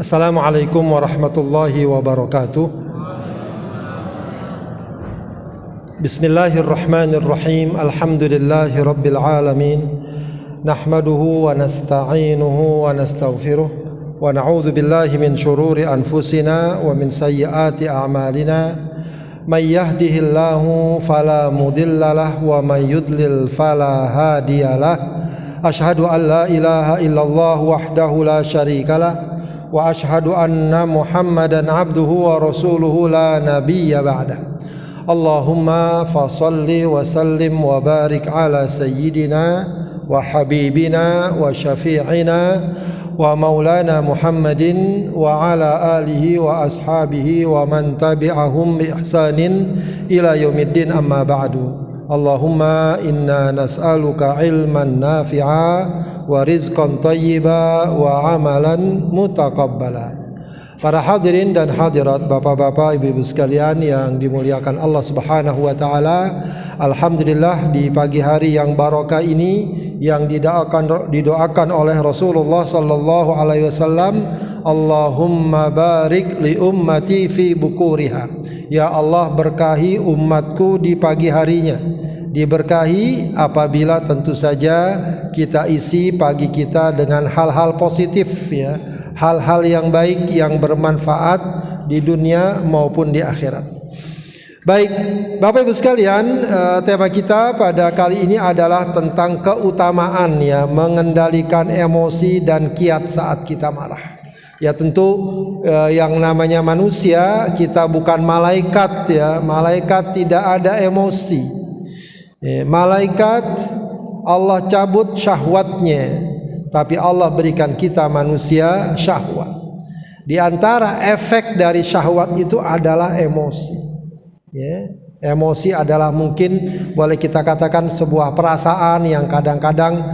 Assalamualaikum warahmatullahi wabarakatuh. Bismillahirrahmanirrahim. Alhamdulillahi rabbil alamin. Nahmaduhu wa nasta'inuhu wa nastaghfiruh wa na'udzu billahi min shururi anfusina wa min sayyiati a'malina. May yahdihillahu fala mudhillalah wa may yudlil fala hadiyalah. Asyhadu an la ilaha illallah wahdahu la syarikalah wa asyhadu anna Muhammadan abduhu wa rasuluhu la nabiyya ba'dah. Allahumma fasalli wa sallim wa barik ala sayyidina wa habibina wa syafi'ina wa maulana Muhammadin wa ala alihi wa ashabihi wa man tabi'ahum bi ihsanin ila yaumiddin, amma ba'du. Allahumma inna nas'aluka ilman nafi'a wa rizqan thayyiba wa amalan mutaqabbala. Para hadirin dan hadirat, bapak-bapak, ibu-ibu sekalian yang dimuliakan Allah Subhanahu wa taala, alhamdulillah di pagi hari yang barokah ini yang didoakan oleh Rasulullah sallallahu alaihi wasallam, Allahumma barik li ummati fi bukuriha. Ya Allah, berkahi umatku di pagi harinya. Diberkahi apabila tentu saja kita isi pagi kita dengan hal-hal positif, ya, hal-hal yang baik yang bermanfaat di dunia maupun di akhirat. Baik, Bapak Ibu sekalian, tema kita pada kali ini adalah tentang keutamaan, ya, mengendalikan emosi dan kiat saat kita marah. Ya tentu yang namanya manusia, kita bukan malaikat, ya. Malaikat tidak ada emosi. Malaikat Allah cabut syahwatnya, tapi Allah berikan kita manusia syahwat. Di antara efek dari syahwat itu adalah emosi. Ya, emosi adalah mungkin boleh kita katakan sebuah perasaan yang kadang-kadang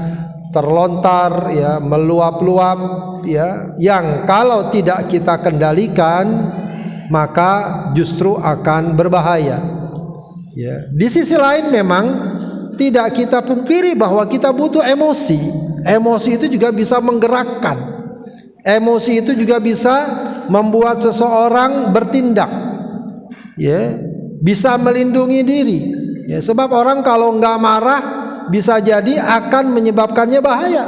terlontar, ya, meluap-luap, ya, yang kalau tidak kita kendalikan maka justru akan berbahaya. Ya, di sisi lain memang tidak kita pungkiri bahwa kita butuh emosi. Emosi itu juga bisa menggerakkan. Emosi itu juga bisa membuat seseorang bertindak. Ya, bisa melindungi diri. Ya, sebab orang kalau nggak marah bisa jadi akan menyebabkannya bahaya.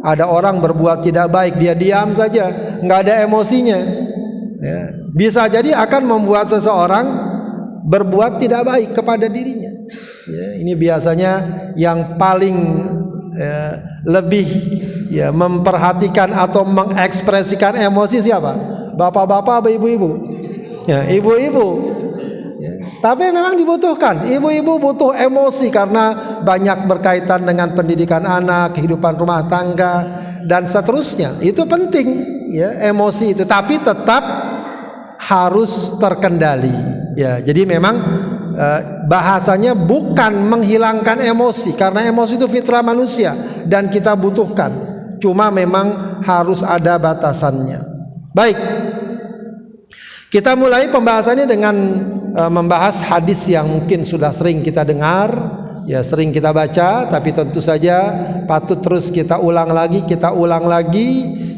Ada orang berbuat tidak baik, dia diam saja, nggak ada emosinya. Ya, bisa jadi akan membuat seseorang berbuat tidak baik kepada dirinya. Ya, ini biasanya yang paling lebih, ya, memperhatikan atau mengekspresikan emosi siapa? Bapak-bapak atau ibu-ibu? Ya, ibu-ibu. Ya, tapi memang dibutuhkan. Ibu-ibu butuh emosi karena banyak berkaitan dengan pendidikan anak, kehidupan rumah tangga dan seterusnya. Itu penting, ya, emosi itu, tapi tetap harus terkendali. Ya, jadi memang bahasanya bukan menghilangkan emosi, karena emosi itu fitrah manusia dan kita butuhkan. Cuma memang harus ada batasannya. Baik, kita mulai pembahasannya dengan membahas hadis yang mungkin sudah sering kita dengar, ya, sering kita baca, tapi tentu saja patut terus kita ulang lagi,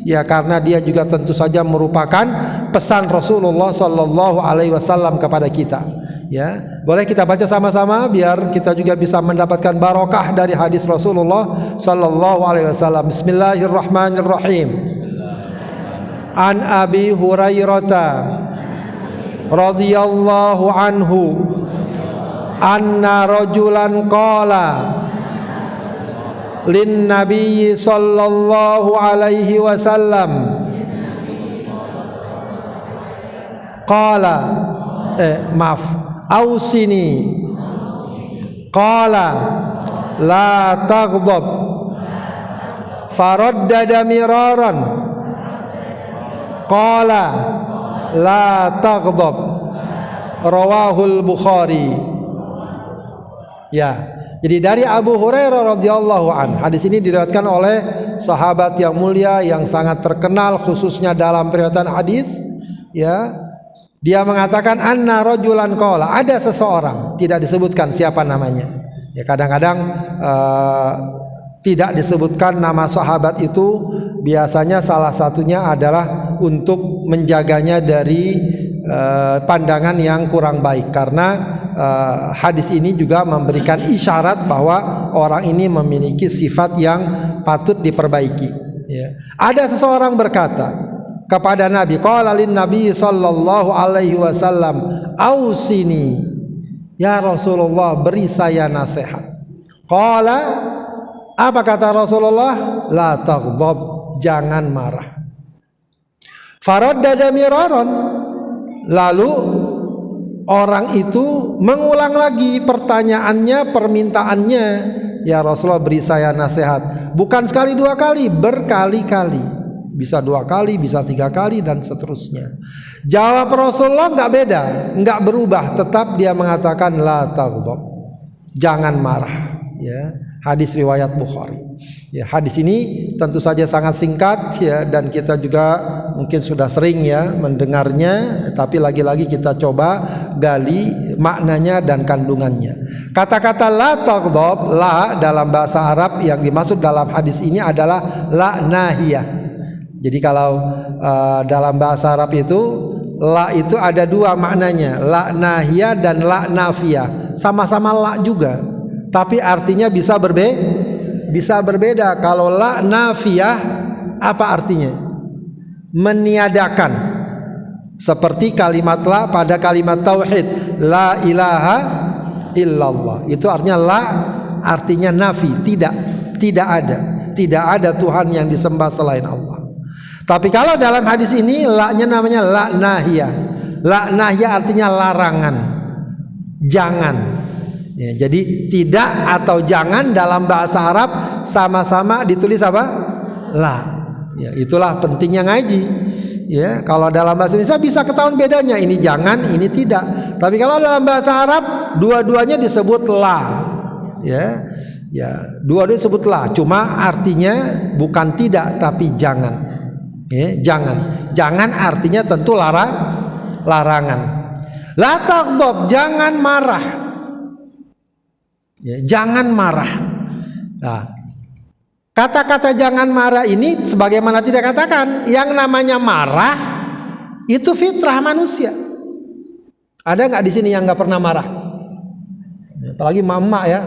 ya, karena dia juga tentu saja merupakan pesan Rasulullah sallallahu alaihi wasallam kepada kita. Ya, boleh kita baca sama-sama biar kita juga bisa mendapatkan barokah dari hadis Rasulullah sallallahu alaihi wasallam. Bismillahirrahmanirrahim. An Abi Hurairah radhiyallahu anhu anna rajulan qala lin nabiyyi sallallahu alaihi wasallam qala ausini qala la taghdab faraddada miraran qala la taghdab rawahul Bukhari. Ya, jadi dari Abu Hurairah radhiyallahu an, hadis ini diriwayatkan oleh sahabat yang mulia yang sangat terkenal khususnya dalam periwayatan hadis, ya. Dia mengatakan anna rajulan qala, ada seseorang, tidak disebutkan siapa namanya. Ya, kadang-kadang tidak disebutkan nama sahabat itu, biasanya salah satunya adalah untuk menjaganya dari pandangan yang kurang baik, karena hadis ini juga memberikan isyarat bahwa orang ini memiliki sifat yang patut diperbaiki. Ya. Ada seseorang berkata kepada Nabi, qala lin Nabi sallallahu alaihi wasallam, ausini ya Rasulullah, beri saya nasihat. Qala, apa kata Rasulullah? La taghdab, jangan marah. Faraddada miraran, lalu orang itu mengulang lagi pertanyaannya, permintaannya. Ya Rasulullah, beri saya nasihat. Bukan sekali dua kali, berkali-kali. Bisa 2 kali, bisa 3 kali, dan seterusnya. Jawab Rasulullah nggak beda, nggak berubah, tetap dia mengatakan la taghdab, jangan marah. Ya, hadis riwayat Bukhari. Ya, hadis ini tentu saja sangat singkat ya, dan kita juga mungkin sudah sering ya mendengarnya, tapi lagi-lagi kita coba gali maknanya dan kandungannya. Kata-kata la taghdab, la dalam bahasa Arab yang dimaksud dalam hadis ini adalah la nahiyah. Jadi kalau dalam bahasa Arab itu la itu ada 2 maknanya, la nahiyah dan la nafiyah. Sama-sama la juga, tapi artinya bisa berbeda. Kalau la nafiyah, apa artinya? Meniadakan. Seperti kalimat la pada kalimat tauhid, la ilaha illallah. Itu artinya la, artinya nafi, tidak ada Tuhan yang disembah selain Allah. Tapi kalau dalam hadis ini la-nya namanya la nahiyah. La nahiyah artinya larangan, jangan. Ya, jadi tidak atau jangan dalam bahasa Arab sama-sama ditulis apa? La. Ya, itulah pentingnya ngaji. Ya, kalau dalam bahasa Indonesia bisa ketahuan bedanya, ini jangan, ini tidak. Tapi kalau dalam bahasa Arab dua-duanya disebut la. Ya, dua-duanya disebut la. Cuma artinya bukan tidak tapi jangan. Ya, jangan artinya tentu larangan. La taghdab, jangan marah. Ya, jangan marah. Nah, kata-kata jangan marah ini sebagaimana tidak katakan, yang namanya marah itu fitrah manusia. Ada nggak di sini yang nggak pernah marah? Apalagi mama ya,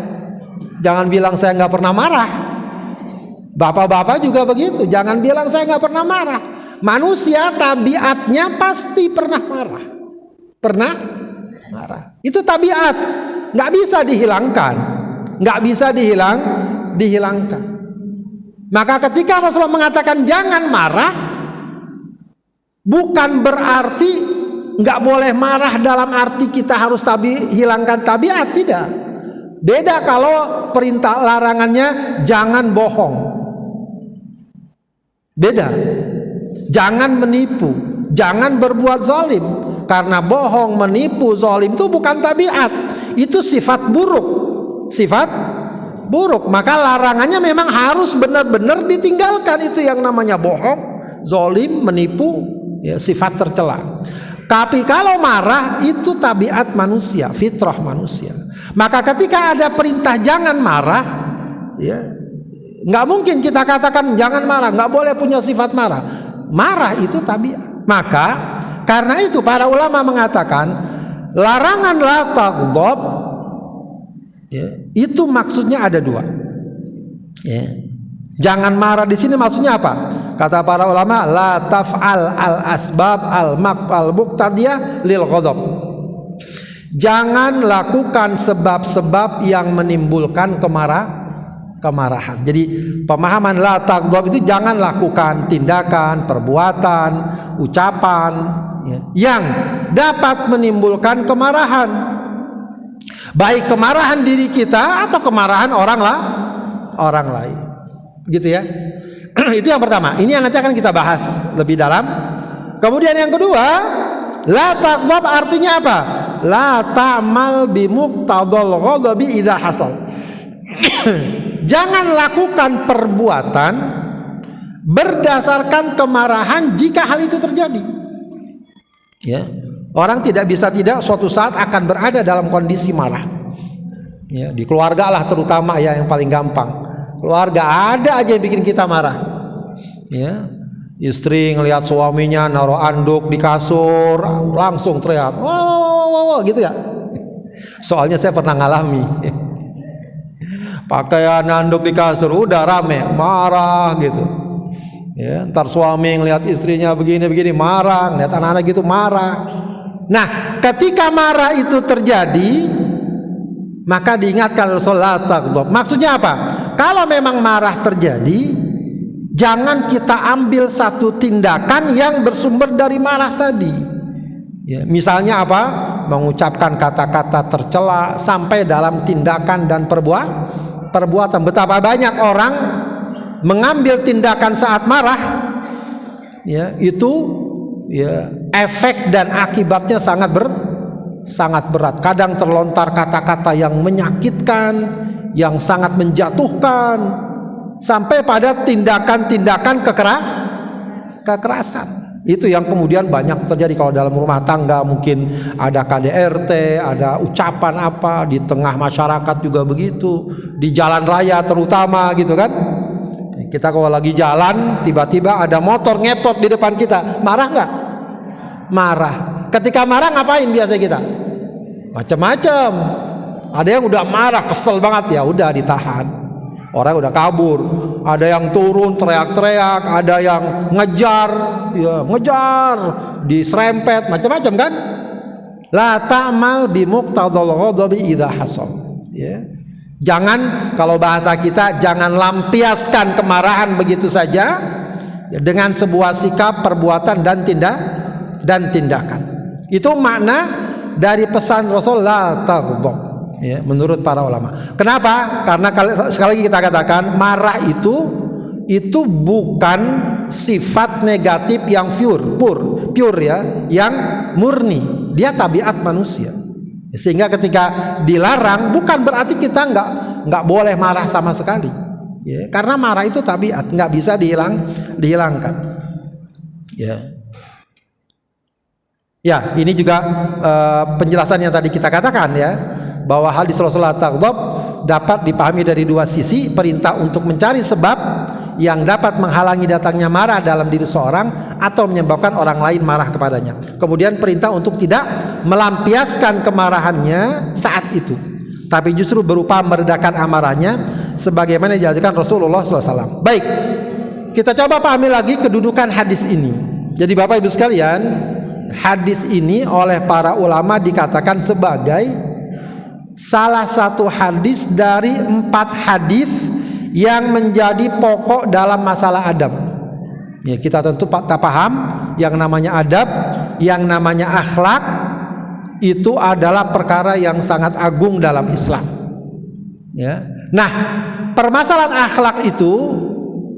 jangan bilang saya nggak pernah marah. Bapak-bapak juga begitu, jangan bilang saya nggak pernah marah. Manusia tabiatnya pasti pernah marah. Itu tabiat, nggak bisa dihilangkan. Maka ketika Rasulullah mengatakan jangan marah, bukan berarti nggak boleh marah dalam arti kita harus hilangkan tabiat, tidak. Beda kalau perintah larangannya jangan bohong. Beda. Jangan menipu, jangan berbuat zalim. Karena bohong, menipu, zalim itu bukan tabiat, itu sifat buruk. Maka larangannya memang harus benar-benar ditinggalkan. Itu yang namanya bohong, zalim, menipu, ya, sifat tercela. Tapi kalau marah itu tabiat manusia, fitrah manusia. Maka ketika ada perintah jangan marah, ya, nggak mungkin kita katakan jangan marah, nggak boleh punya sifat marah. Marah itu tabiat. Maka karena itu para ulama mengatakan larangan la taghdab, ya, itu maksudnya ada 2. Ya. Jangan marah di sini maksudnya apa? Kata para ulama, la taf'al al asbab al muqtadiyah lil ghadab. Jangan lakukan sebab-sebab yang menimbulkan kemarahan. Jadi pemahaman la taghdab itu jangan lakukan tindakan, perbuatan, ucapan ya, yang dapat menimbulkan kemarahan. Baik kemarahan diri kita atau kemarahan orang lain. Gitu ya. Itu yang pertama. Ini yang nanti akan kita bahas lebih dalam. Kemudian yang kedua, la taghdab artinya apa? La ta'mal bi muqtadal ghadabi idza hasal. Jangan lakukan perbuatan berdasarkan kemarahan jika hal itu terjadi. Ya. Orang tidak bisa tidak suatu saat akan berada dalam kondisi marah. Ya, di keluarga lah terutama ya yang paling gampang. Keluarga ada aja yang bikin kita marah. Ya. Istri ngelihat suaminya naruh anduk di kasur, langsung teriak, wow, gitu ya. Soalnya saya pernah ngalami. Pakaian anduk di kasur udah rame, marah gitu. Ya, ntar suami ngelihat istrinya begini marah, ngelihat anak-anak gitu marah. Nah, ketika marah itu terjadi, maka diingatkan Rasulullah taghdab. Maksudnya apa? Kalau memang marah terjadi, jangan kita ambil satu tindakan yang bersumber dari marah tadi. Ya, misalnya apa? Mengucapkan kata-kata tercela sampai dalam tindakan dan perbuatan. Betapa banyak orang mengambil tindakan saat marah, ya, itu ya efek dan akibatnya sangat berat. Kadang terlontar kata-kata yang menyakitkan, yang sangat menjatuhkan, sampai pada tindakan-tindakan kekerasan. Itu yang kemudian banyak terjadi kalau dalam rumah tangga, mungkin ada KDRT, ada ucapan apa, di tengah masyarakat juga begitu, di jalan raya terutama gitu kan. Kita kalau lagi jalan, tiba-tiba ada motor ngepot di depan kita, marah nggak? Marah. Ketika marah ngapain biasa kita? Macam-macam. Ada yang udah marah, kesel banget, ya udah ditahan. Orang udah kabur, ada yang turun teriak-teriak, ada yang ngejar, ya ngejar, diserempet, macam-macam kan? La ta'mal bi muqtadal ghadabi idza hasal. Ya. Jangan, kalau bahasa kita, jangan lampiaskan kemarahan begitu saja, ya, dengan sebuah sikap, perbuatan dan tindakan. Itu makna dari pesan Rasulullah taghdab. Ya, menurut para ulama. Kenapa? Karena sekali lagi kita katakan, marah itu bukan sifat negatif yang pure ya, yang murni. Dia tabiat manusia. Sehingga ketika dilarang, bukan berarti kita nggak boleh marah sama sekali. Ya, karena marah itu tabiat, nggak bisa dihilangkan. Ya. Ya, ini juga penjelasan yang tadi kita katakan ya, bahwa hadis Rasulullah taghdab dapat dipahami dari dua sisi: perintah untuk mencari sebab yang dapat menghalangi datangnya marah dalam diri seorang atau menyebabkan orang lain marah kepadanya. Kemudian perintah untuk tidak melampiaskan kemarahannya saat itu, tapi justru berupa meredakan amarahnya sebagaimana diajarkan Rasulullah SAW. Baik, kita coba pahami lagi kedudukan hadis ini. Jadi Bapak Ibu sekalian, hadis ini oleh para ulama dikatakan sebagai salah satu hadis dari 4 hadis yang menjadi pokok dalam masalah adab. Ya, kita tentu tak paham yang namanya adab, yang namanya akhlak, itu adalah perkara yang sangat agung dalam Islam. Ya. Nah, permasalahan akhlak itu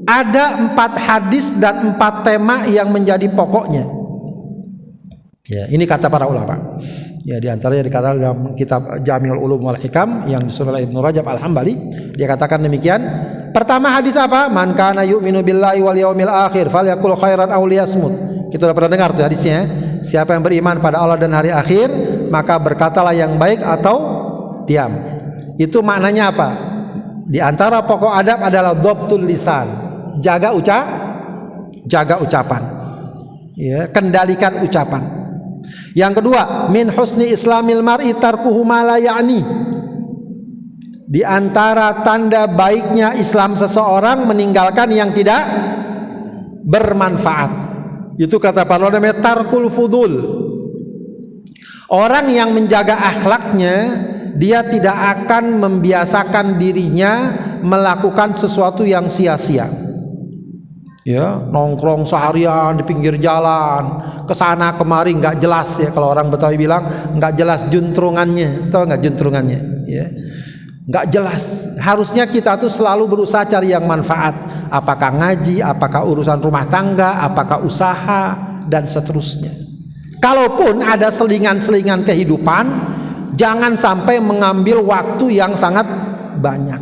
ada 4 hadis dan 4 tema yang menjadi pokoknya. Ya, ini kata para ulama. Ya, di antaranya dikatakan dalam kitab Jami'ul Ulum wal Hikam yang disusun oleh Ibnu Rajab Al-Hambali, dia katakan demikian. Pertama hadis apa? Man kana yu'minu billahi wal yawmil akhir falyakul khairan aw liyasmut. Kita sudah pernah dengar tuh hadisnya. Siapa yang beriman pada Allah dan hari akhir, maka berkatalah yang baik atau diam. Itu maknanya apa? Di antara pokok adab adalah dhabtul lisan. Jaga ucapan. Ya, kendalikan ucapan. Yang kedua, min husni islamil mar'i tarkuhu ma la ya'ni. Di antara tanda baiknya Islam seseorang meninggalkan yang tidak bermanfaat. Itu kata para ulama tarkul fudul. Orang yang menjaga akhlaknya, dia tidak akan membiasakan dirinya melakukan sesuatu yang sia-sia. Ya, nongkrong seharian di pinggir jalan, kesana kemari nggak jelas ya, kalau orang Betawi bilang nggak jelas juntrungannya, tahu nggak juntrungannya? Ya, nggak jelas. Harusnya kita tuh selalu berusaha cari yang manfaat. Apakah ngaji, apakah urusan rumah tangga, apakah usaha dan seterusnya. Kalaupun ada selingan-selingan kehidupan, jangan sampai mengambil waktu yang sangat banyak.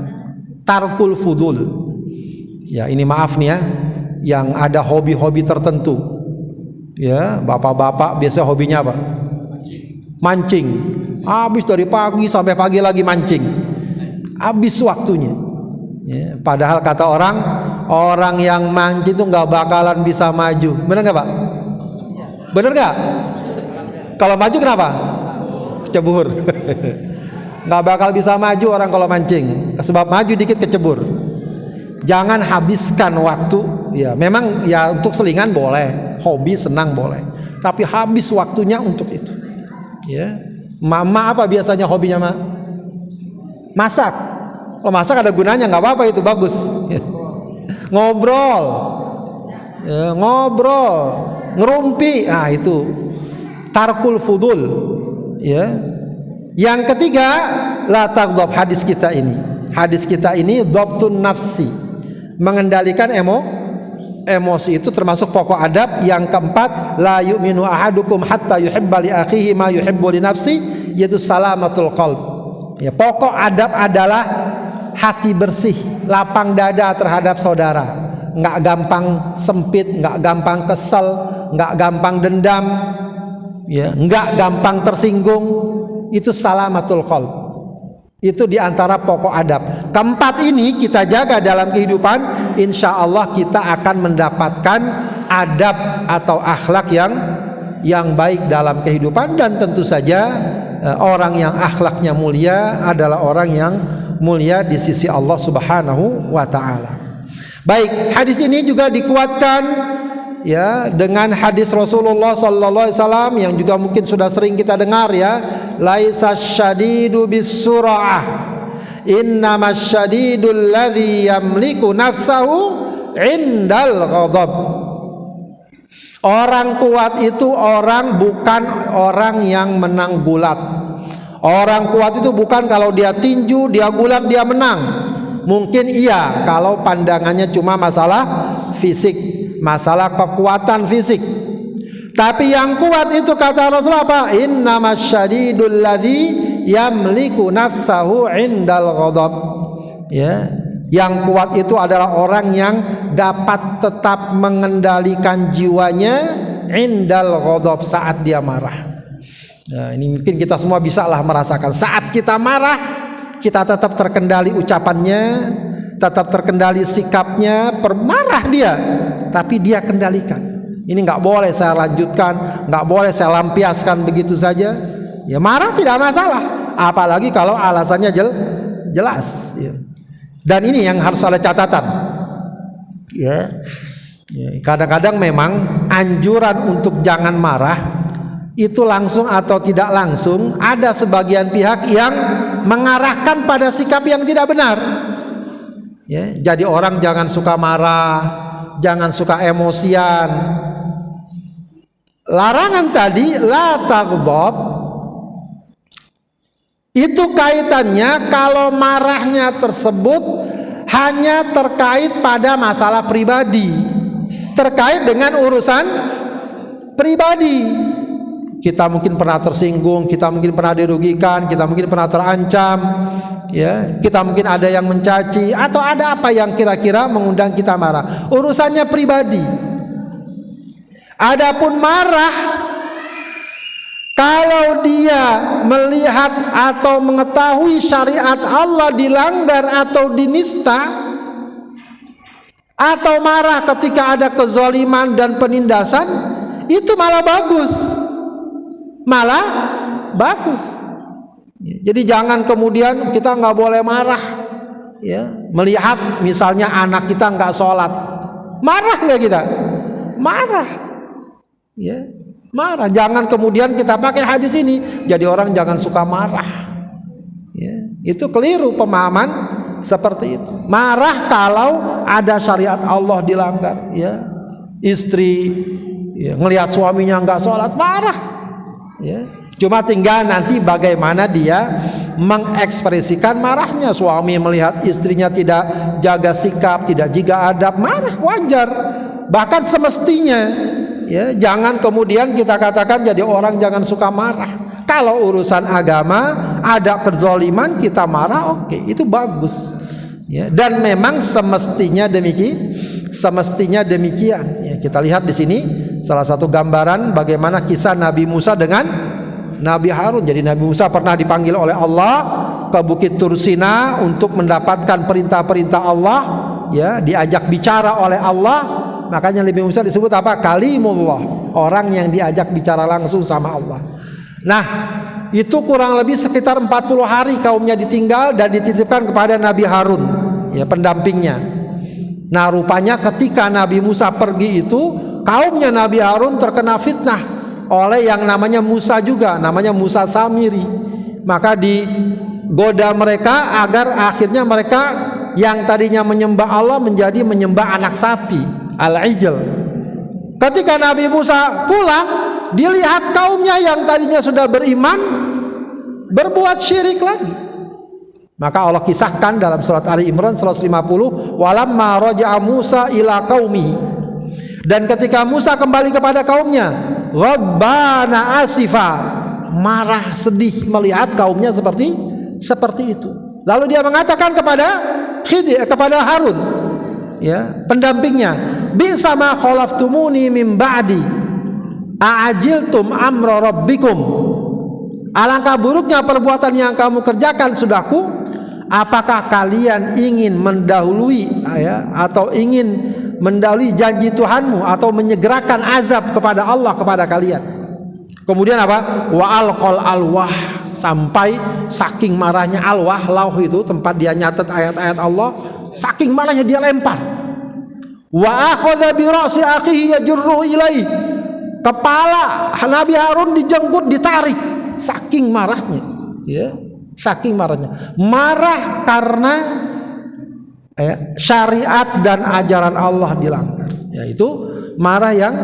Tarkul fudul. Ya, ini maaf nih ya, yang ada hobi-hobi tertentu. Ya, bapak-bapak biasa hobinya apa? Mancing. Habis dari pagi sampai pagi lagi mancing. Habis waktunya. Ya, padahal kata orang, Orang yang mancing itu nggak bakalan bisa maju. Bener nggak Pak? Bener nggak? Kalau maju kenapa? Kecebur. Nggak bakal bisa maju orang kalau mancing. Sebab maju dikit kecebur. Jangan habiskan waktu. Ya, memang ya untuk selingan boleh, hobi senang boleh. Tapi habis waktunya untuk itu. Ya, mama apa biasanya hobinya Mak? Masak. Kalau masak ada gunanya, nggak apa-apa itu bagus. Ya. Ngobrol, ya, ngobrol, ngerumpi, nah itu tarkul fudul. Ya. Yang ketiga, la taghdab, hadis kita ini. Hadis kita ini dhabtun nafsi, mengendalikan emosi itu termasuk pokok adab. Yang keempat, la yu'minu ahadukum hatta yuhibba li akhihi ma yuhibbu li nafsi, yaitu salamatul qalb. Ya, pokok adab adalah hati bersih, lapang dada terhadap saudara, nggak gampang sempit, nggak gampang kesel, nggak gampang dendam, ya, nggak gampang tersinggung. Itu salamatul qalb. Itu diantara pokok adab. Keempat ini kita jaga dalam kehidupan, insya Allah kita akan mendapatkan adab atau akhlak yang baik dalam kehidupan. Dan tentu saja orang yang akhlaknya mulia adalah orang yang mulia di sisi Allah Subhanahu wa ta'ala. Baik, hadis ini juga dikuatkan ya dengan hadis Rasulullah sallallahu alaihi wasallam yang juga mungkin sudah sering kita dengar ya, laisa syadidu bisura'ah, innamas syadidul ladzi yamliku nafsahu indal ghadab. Orang kuat itu bukan orang yang menang gulat. Orang kuat itu bukan kalau dia tinju, dia gulat, dia menang. Mungkin iya kalau pandangannya cuma masalah fisik, masalah kekuatan fisik. Tapi yang kuat itu kata Rasulullah apa? Innamas syadidul ladzi yamliku nafsahu indal ghadab. Ya, yang kuat itu adalah orang yang dapat tetap mengendalikan jiwanya indal ghadab, saat dia marah. Nah, ini mungkin kita semua bisa lah merasakan. Saat kita marah, kita tetap terkendali ucapannya, tetap terkendali sikapnya. Permarah dia, tapi dia kendalikan. Ini nggak boleh saya lanjutkan, nggak boleh saya lampiaskan begitu saja. Ya marah tidak masalah, apalagi kalau alasannya jelas. Ya. Dan ini yang harus ada catatan. Ya, kadang-kadang memang anjuran untuk jangan marah itu langsung atau tidak langsung ada sebagian pihak yang mengarahkan pada sikap yang tidak benar. Ya, jadi orang jangan suka marah, jangan suka emosian. Larangan tadi la taghdab itu kaitannya kalau marahnya tersebut hanya terkait pada masalah pribadi, terkait dengan urusan pribadi. Kita mungkin pernah tersinggung, kita mungkin pernah dirugikan, kita mungkin pernah terancam, ya, kita mungkin ada yang mencaci atau ada apa yang kira-kira mengundang kita marah. Urusannya pribadi. Adapun marah kalau dia melihat atau mengetahui syariat Allah dilanggar atau dinista, atau marah ketika ada kezaliman dan penindasan, itu malah bagus. Malah bagus. Jadi jangan kemudian kita nggak boleh marah. Ya, melihat misalnya anak kita nggak sholat, marah nggak kita? Marah. Ya, marah. Jangan kemudian kita pakai hadis ini jadi orang jangan suka marah. Ya, itu keliru pemahaman seperti itu. Marah kalau ada syariat Allah dilanggar. Ya, istri ya, ngelihat suaminya nggak sholat, marah. Ya, cuma tinggal nanti bagaimana dia mengekspresikan marahnya. Suami melihat istrinya tidak jaga sikap, tidak jaga adab, marah, wajar. Bahkan semestinya. Ya, jangan kemudian kita katakan jadi orang jangan suka marah. Kalau urusan agama ada kezaliman kita marah, oke, itu bagus. Ya, dan memang semestinya demikian. Ya, kita lihat di sini salah satu gambaran bagaimana kisah Nabi Musa dengan Nabi Harun. Jadi Nabi Musa pernah dipanggil oleh Allah ke Bukit Tursina untuk mendapatkan perintah-perintah Allah. ya, diajak bicara oleh Allah, makanya Nabi Musa disebut apa? Kalimullah, orang yang diajak bicara langsung sama Allah. Nah, itu kurang lebih sekitar 40 hari kaumnya ditinggal dan dititipkan kepada Nabi Harun, ya, pendampingnya. Nah, rupanya ketika Nabi Musa pergi itu, kaumnya Nabi Harun terkena fitnah oleh yang namanya Musa juga, namanya Musa Samiri. Maka digoda mereka agar akhirnya mereka yang tadinya menyembah Allah menjadi menyembah anak sapi, al-ijl. Ketika Nabi Musa pulang, dilihat kaumnya yang tadinya sudah beriman berbuat syirik lagi. Maka Allah kisahkan dalam surat Ali Imran 150, walamma raja'a Musa ila qaumi. Dan ketika Musa kembali kepada kaumnya, ghadbana asifa, marah sedih melihat kaumnya seperti itu. Lalu dia mengatakan kepada Harun, ya, pendampingnya, bisa ma khalaftumuni min ba'di a'ajiltum amra rabbikum. Alangkah buruknya perbuatan yang kamu kerjakan sudahku. Apakah kalian ingin mendahului, ya, atau ingin mendahului janji Tuhanmu, atau menyegerakan azab kepada Allah kepada kalian? Kemudian apa? Wa alqal alwah, sampai saking marahnya alwah, lauh itu tempat dia nyatet ayat-ayat Allah, saking marahnya dia lempar. Wa akhadha bi ra'si akhihi yajurru ilaihi, kepala Nabi Harun dijenggut, ditarik, saking marahnya, ya, saking marahnya. Marah karena syariat dan ajaran Allah dilanggar, yaitu marah yang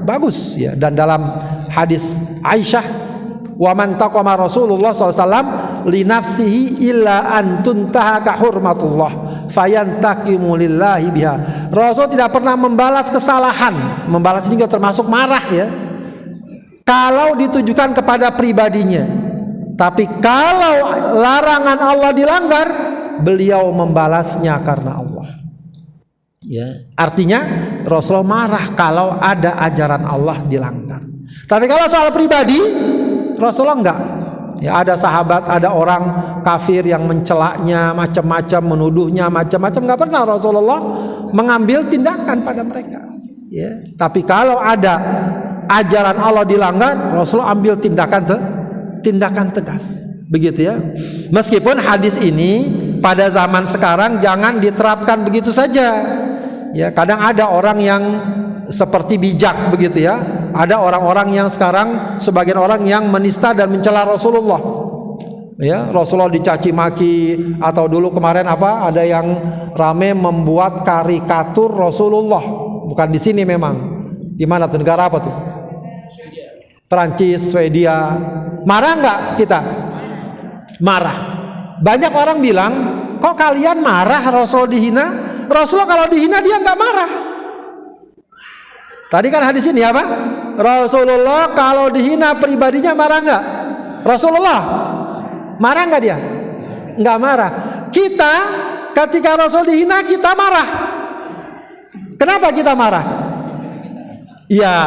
bagus, ya. Dan dalam hadis Aisyah, wa man taqama Rasulullah SAW li nafsihi illa an tuntahaka hurmatullah fayantaqimu lillahi biha. Rasul tidak pernah membalas kesalahan. Membalas ini juga termasuk marah, ya, kalau ditujukan kepada pribadinya. Tapi kalau larangan Allah dilanggar, beliau membalasnya karena Allah, ya. Artinya Rasulullah marah kalau ada ajaran Allah dilanggar. Tapi kalau soal pribadi, Rasulullah enggak. Ya, ada sahabat, ada orang kafir yang mencelaknya macam-macam, menuduhnya macam-macam, enggak pernah Rasulullah mengambil tindakan pada mereka, ya. Tapi kalau ada ajaran Allah dilanggar, Rasulullah ambil tindakan tegas. Begitu, ya. Meskipun hadis ini pada zaman sekarang jangan diterapkan begitu saja. Ya, kadang ada orang yang seperti bijak begitu, ya. Ada orang-orang yang sekarang, sebagian orang yang menista dan mencela Rasulullah. Ya, Rasulullah dicaci maki, atau dulu kemarin ada yang rame membuat karikatur Rasulullah. Bukan di sini memang. Di mana tuh, negara apa tuh? Perancis, Swedia. Marah nggak kita? Marah. Banyak orang bilang, kok kalian marah Rasul dihina? Rasulullah kalau dihina dia nggak marah. Tadi kan hadis ini apa? Rasulullah kalau dihina pribadinya marah nggak? Rasulullah marah nggak dia? Nggak marah. Kita ketika Rasul dihina kita marah. Kenapa kita marah? Ya,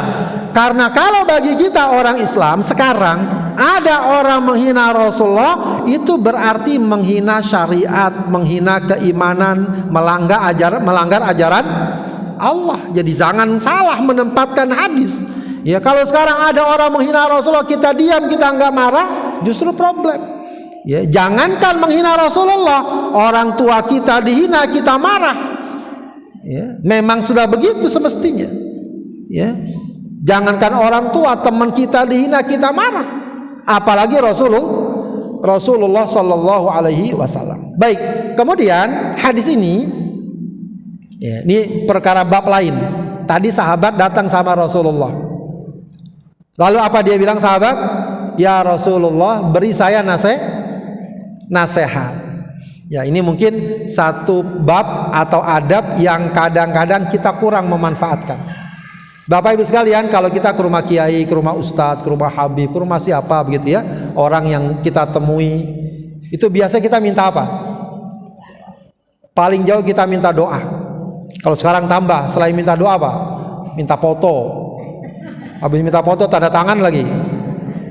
karena kalau bagi kita orang Islam sekarang ada orang menghina Rasulullah, itu berarti menghina syariat, menghina keimanan, melanggar ajaran Allah. Jadi jangan salah menempatkan hadis. Ya, kalau sekarang ada orang menghina Rasulullah, kita diam, kita nggak marah, justru problem. Ya, jangankan menghina Rasulullah, orang tua kita dihina kita marah. Ya, memang sudah begitu semestinya. Ya, jangankan orang tua, teman kita dihina kita marah, apalagi Rasulullah Shallallahu Alaihi Wasallam. Baik, kemudian hadis ini, ya, ini perkara bab lain. Tadi sahabat datang sama Rasulullah, lalu apa dia bilang sahabat? Ya Rasulullah, beri saya nasihat. Ya, ini mungkin satu bab atau adab yang kadang-kadang kita kurang memanfaatkan. Bapak Ibu sekalian, kalau kita ke rumah kiai, ke rumah ustadz, ke rumah habib, ke rumah siapa begitu, ya, orang yang kita temui, itu biasa kita minta apa? Paling jauh kita minta doa. Kalau sekarang tambah, selain minta doa apa? Minta foto. Habis minta foto tanda tangan lagi.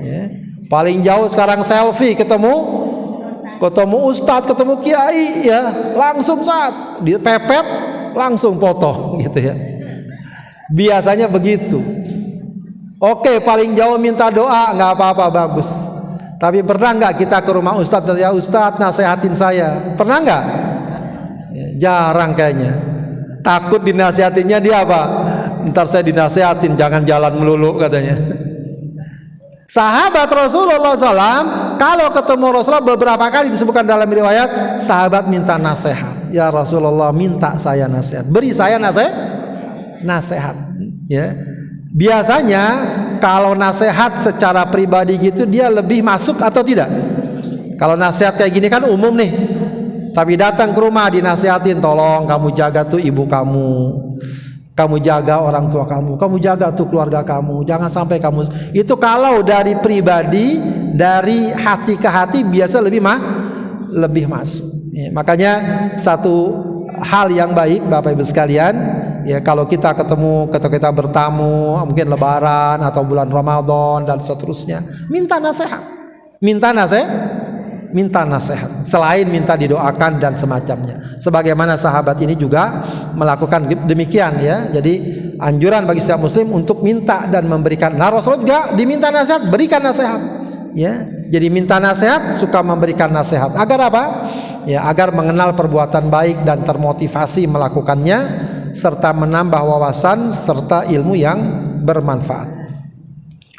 Ya. Paling jauh sekarang selfie, ketemu ustadz, ketemu kiai, ya, langsung saat dipepet langsung potong gitu ya. Biasanya begitu. Oke, paling jauh minta doa, nggak apa-apa, bagus. Tapi pernah nggak kita ke rumah Ustadz, ya Ustadz nasehatin saya? Pernah nggak? Ya, jarang kayaknya. Takut dinasehatinya dia apa? Ntar saya dinasehatin, jangan jalan melulu katanya. Sahabat Rasulullah SAW kalau ketemu Rasulullah beberapa kali disebutkan dalam riwayat, sahabat minta nasihat. Ya Rasulullah, minta saya nasihat, beri saya nasihat. Ya, biasanya kalau nasihat secara pribadi gitu dia lebih masuk atau tidak? Kalau nasihat kayak gini kan umum nih. Tapi datang ke rumah dinasihatin, tolong kamu jaga tuh ibu kamu jaga orang tua kamu jaga tuh keluarga kamu, jangan sampai kamu. Itu kalau dari pribadi, dari hati ke hati biasa lebih masuk. Ya, makanya satu hal yang baik Bapak Ibu sekalian, ya kalau kita ketemu, atau kita bertamu, mungkin Lebaran atau bulan Ramadan dan seterusnya, minta nasihat selain minta didoakan dan semacamnya. Sebagaimana sahabat ini juga melakukan demikian ya. Jadi anjuran bagi setiap muslim untuk minta dan memberikan. Nah, Rasulullah juga diminta nasihat, berikan nasihat ya. Jadi minta nasihat, suka memberikan nasihat. Agar apa? Ya, agar mengenal perbuatan baik dan termotivasi melakukannya, serta menambah wawasan serta ilmu yang bermanfaat.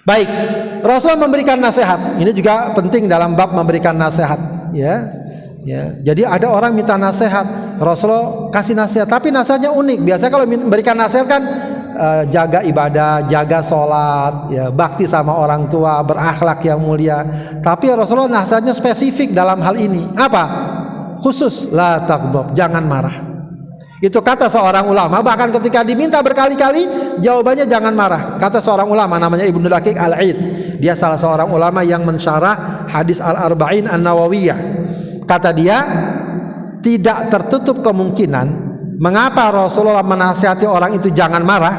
Baik, Rasulullah memberikan nasihat. Ini juga penting dalam bab memberikan nasihat, ya. Ya, jadi ada orang minta nasihat, Rasulullah kasih nasihat, tapi nasihatnya unik. Biasanya kalau memberikan nasihat kan jaga ibadah, jaga sholat, ya, bakti sama orang tua, berakhlak yang mulia. Tapi Rasulullah nasihatnya spesifik dalam hal ini. Apa? Khusus, la taghdab, jangan marah. Itu kata seorang ulama, bahkan ketika diminta berkali-kali jawabannya jangan marah. Kata seorang ulama namanya Ibnu Daqiq Al-Aid. Dia salah seorang ulama yang mensyarah hadis Al-Arba'in An-Nawawiyah. Kata dia, tidak tertutup kemungkinan mengapa Rasulullah menasihati orang itu jangan marah.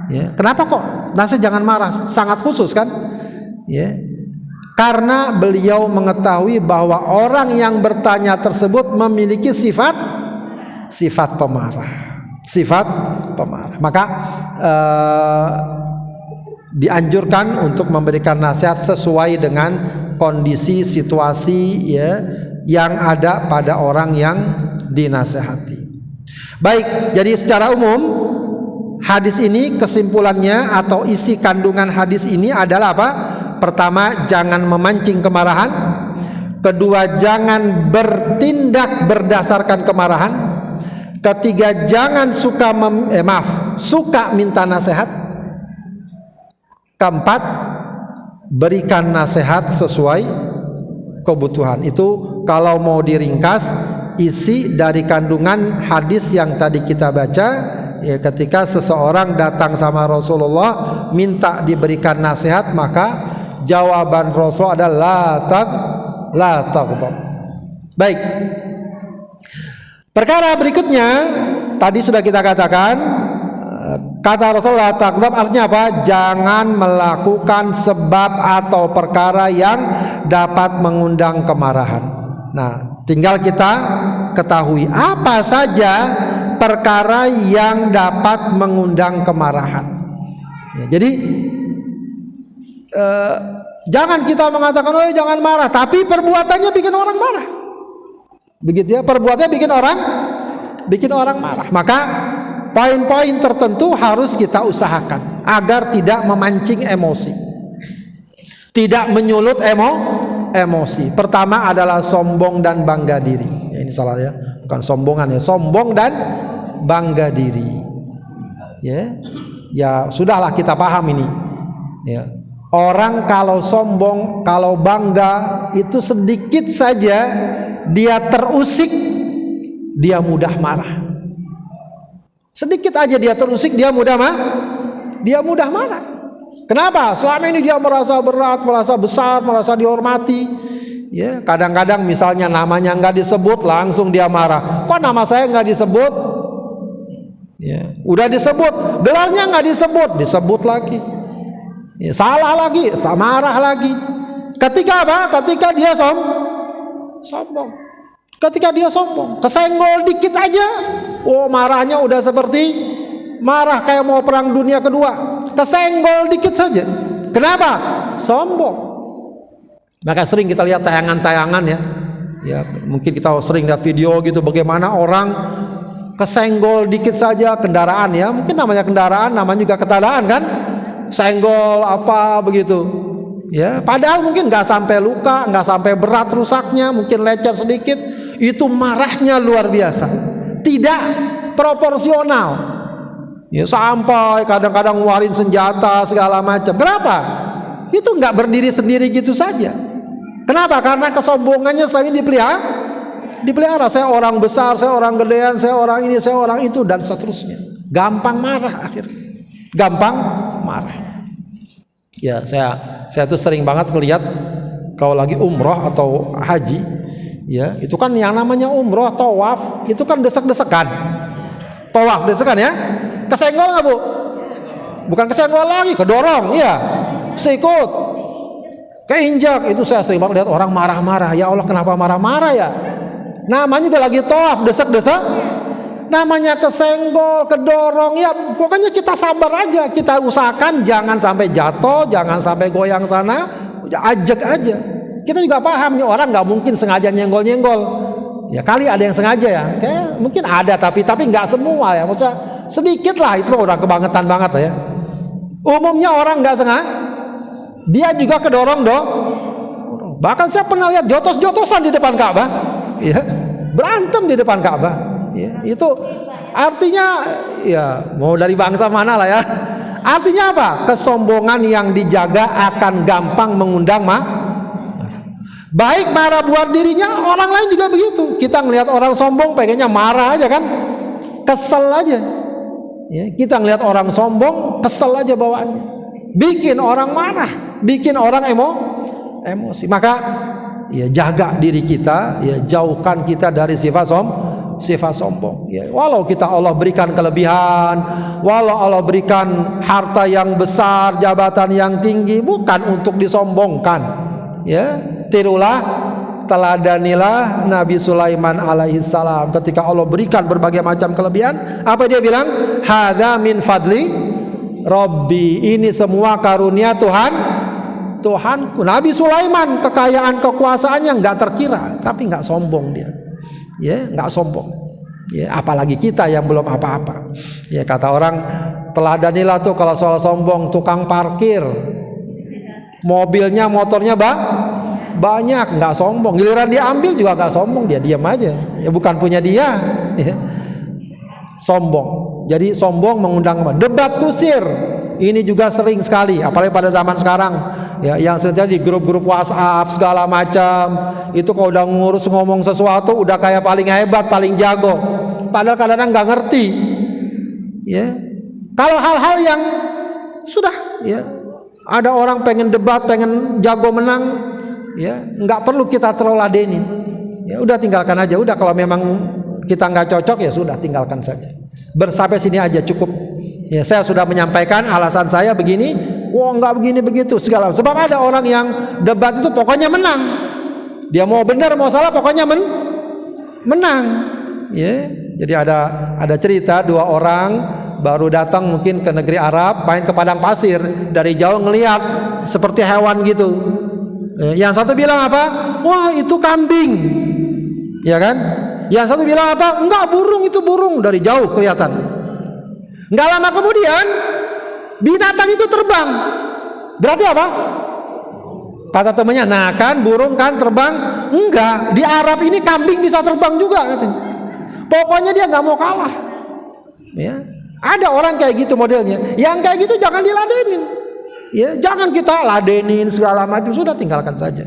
Ya, kenapa kok nasihat jangan marah? Sangat khusus kan? Ya. Karena beliau mengetahui bahwa orang yang bertanya tersebut memiliki sifat pemarah. Maka dianjurkan untuk memberikan nasihat sesuai dengan kondisi situasi ya yang ada pada orang yang dinasehati. Baik, jadi secara umum hadis ini kesimpulannya atau isi kandungan hadis ini adalah apa? Pertama, jangan memancing kemarahan. Kedua, jangan bertindak berdasarkan kemarahan. Ketiga, jangan suka minta nasihat. Keempat, berikan nasihat sesuai kebutuhan. Itu kalau mau diringkas isi dari kandungan hadis yang tadi kita baca ya, ketika seseorang datang sama Rasulullah minta diberikan nasihat, maka jawaban Rasul adalah la taghdab. Baik. Perkara berikutnya tadi sudah kita katakan, kata Rasulullah taghdab artinya apa? Jangan melakukan sebab atau perkara yang dapat mengundang kemarahan. Nah, tinggal kita ketahui apa saja perkara yang dapat mengundang kemarahan. Ya, jadi jangan kita mengatakan, oh jangan marah, tapi perbuatannya bikin orang marah. Begitu ya, perbuatannya bikin orang marah. Maka poin-poin tertentu harus kita usahakan agar tidak memancing emosi, tidak menyulut emosi. Pertama adalah sombong dan bangga diri. Ya, ini salah ya, bukan sombongan ya, sombong dan bangga diri. Ya sudahlah kita paham ini. Ya. Orang kalau sombong, kalau bangga itu sedikit saja dia terusik, dia mudah marah. Sedikit aja dia terusik, dia mudah marah. Kenapa? Selama ini dia merasa berat, merasa besar, merasa dihormati. Ya, kadang-kadang misalnya namanya nggak disebut, langsung dia marah. Kok nama saya nggak disebut? Ya, udah disebut, gelarnya nggak disebut lagi. Ya, salah lagi, marah lagi. Ketika apa? Ketika dia sombong. Ketika dia sombong, kesenggol dikit aja Oh, marahnya udah seperti marah kayak mau perang dunia kedua. Kesenggol dikit saja. Kenapa? Sombong. Maka sering kita lihat tayangan-tayangan ya. Ya, mungkin kita sering lihat video gitu bagaimana orang kesenggol dikit saja kendaraan ya. Mungkin namanya kendaraan, namanya juga ketadaan kan? Senggol apa begitu. Ya, padahal mungkin nggak sampai luka, nggak sampai berat rusaknya, mungkin lecet sedikit. Itu marahnya luar biasa, tidak proporsional. Ya, sampai kadang-kadang ngeluarin senjata segala macam. Kenapa? Itu nggak berdiri sendiri gitu saja. Kenapa? Karena kesombongannya selama ini dipelihara. Saya orang besar, saya orang gedean, saya orang ini, saya orang itu, dan seterusnya. Gampang marah akhirnya. Gampang marah. Ya, saya tuh sering banget ngelihat kalau lagi umroh atau haji, ya itu kan yang namanya umroh tawaf itu kan desek-desekan, tawaf desekan ya, kesenggol nggak bu? Bukan kesenggol lagi, kedorong, ya, sikut, keinjak. Itu saya sering banget lihat orang marah-marah. Ya Allah, kenapa marah-marah ya? Namanya juga lagi tawaf, desek-desek. Namanya kesenggol, kedorong, ya pokoknya kita sabar aja, kita usahakan jangan sampai jatuh, jangan sampai goyang sana, ajak aja. Kita juga paham nih orang nggak mungkin sengaja nyenggol-nyenggol. Ya kali ada yang sengaja ya, kayak mungkin ada tapi nggak semua ya, maksudnya sedikit lah, itu orang kebangetan banget ya. Umumnya orang nggak sengaja, dia juga kedorong dong. Bahkan saya pernah lihat jotos-jotosan di depan Ka'bah, ya berantem di depan Ka'bah. Ya, itu artinya ya mau dari bangsa mana lah ya. Artinya apa? Kesombongan yang dijaga akan gampang mengundang baik marah buat dirinya, orang lain juga begitu. Kita ngelihat orang sombong pengennya marah aja kan, kesel aja. Ya, kita ngelihat orang sombong kesel aja bawaannya, bikin orang marah, bikin orang emosi. Maka ya jaga diri kita, ya jauhkan kita dari sifat sombong. Ya, walau kita Allah berikan kelebihan, walau Allah berikan harta yang besar, jabatan yang tinggi, bukan untuk disombongkan. Ya, tirulah, teladanilah Nabi Sulaiman alaihissalam ketika Allah berikan berbagai macam kelebihan. Apa dia bilang? Hadza min fadli Rabbi. Ini semua karunia Tuhanku. Nabi Sulaiman kekayaan kekuasaannya nggak terkira, tapi nggak sombong dia. Ya, nggak sombong. Ya, apalagi kita yang belum apa-apa. Ya, kata orang, teladanilah tuh kalau soal sombong tukang parkir, mobilnya, motornya banyak, nggak sombong. Giliran dia ambil juga nggak sombong, dia diam aja. Ya, bukan punya dia. Ya. Sombong. Jadi sombong mengundang debat kusir. Ini juga sering sekali, apalagi pada zaman sekarang. Ya, yang terjadi di grup-grup WhatsApp segala macam, itu kalau udah ngurus ngomong sesuatu udah kayak paling hebat, paling jago, padahal kadang-kadang nggak ngerti. Ya, kalau hal-hal yang sudah, ya ada orang pengen debat, pengen jago menang, ya nggak perlu kita terlalu ladenin. Ya udah tinggalkan aja. Udah kalau memang kita nggak cocok ya sudah tinggalkan saja. Sampai sini aja cukup. Ya, saya sudah menyampaikan alasan saya begini. Wah, nggak begini begitu segala. Sebab ada orang yang debat itu pokoknya menang. Dia mau benar mau salah pokoknya menang. Ya, jadi ada cerita dua orang baru datang mungkin ke negeri Arab, main ke padang pasir, dari jauh ngelihat seperti hewan gitu. Yang satu bilang apa? Wah, itu kambing. Ya kan? Yang satu bilang apa? Enggak, burung, itu burung, dari jauh kelihatan. Enggak lama kemudian binatang itu terbang. Berarti apa? Kata temannya, nah kan burung kan terbang. Enggak, di Arab ini kambing bisa terbang juga katanya. Pokoknya dia nggak mau kalah. Ya, ada orang kayak gitu modelnya. Yang kayak gitu jangan diladenin. Ya, jangan kita ladenin segala macam, sudah tinggalkan saja.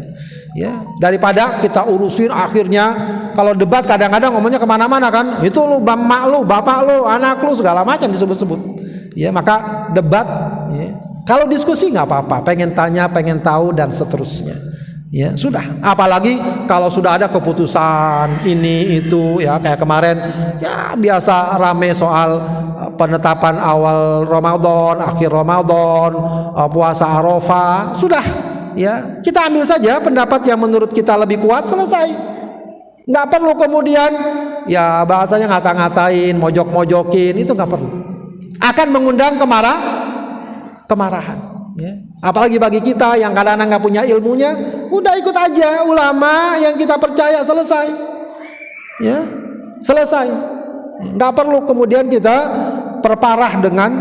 Ya, daripada kita urusin akhirnya kalau debat kadang-kadang ngomongnya kemana-mana kan, itu lu, mak lu, bapak lu, anak lu segala macam disebut-sebut. Ya, maka debat. Ya. Kalau diskusi nggak apa-apa, pengen tanya, pengen tahu dan seterusnya. Ya sudah. Apalagi kalau sudah ada keputusan ini itu, ya kayak kemarin, ya biasa rame soal penetapan awal Ramadan, akhir Ramadan, puasa Arafah, sudah. Ya, kita ambil saja pendapat yang menurut kita lebih kuat, selesai. Nggak perlu kemudian ya bahasanya ngata-ngatain, mojok-mojokin, itu nggak perlu. Akan mengundang kemarahan. Ya. Apalagi bagi kita yang kadang-kadang nggak punya ilmunya, udah ikut aja ulama yang kita percaya, selesai. Ya, selesai. Nggak perlu kemudian kita perparah dengan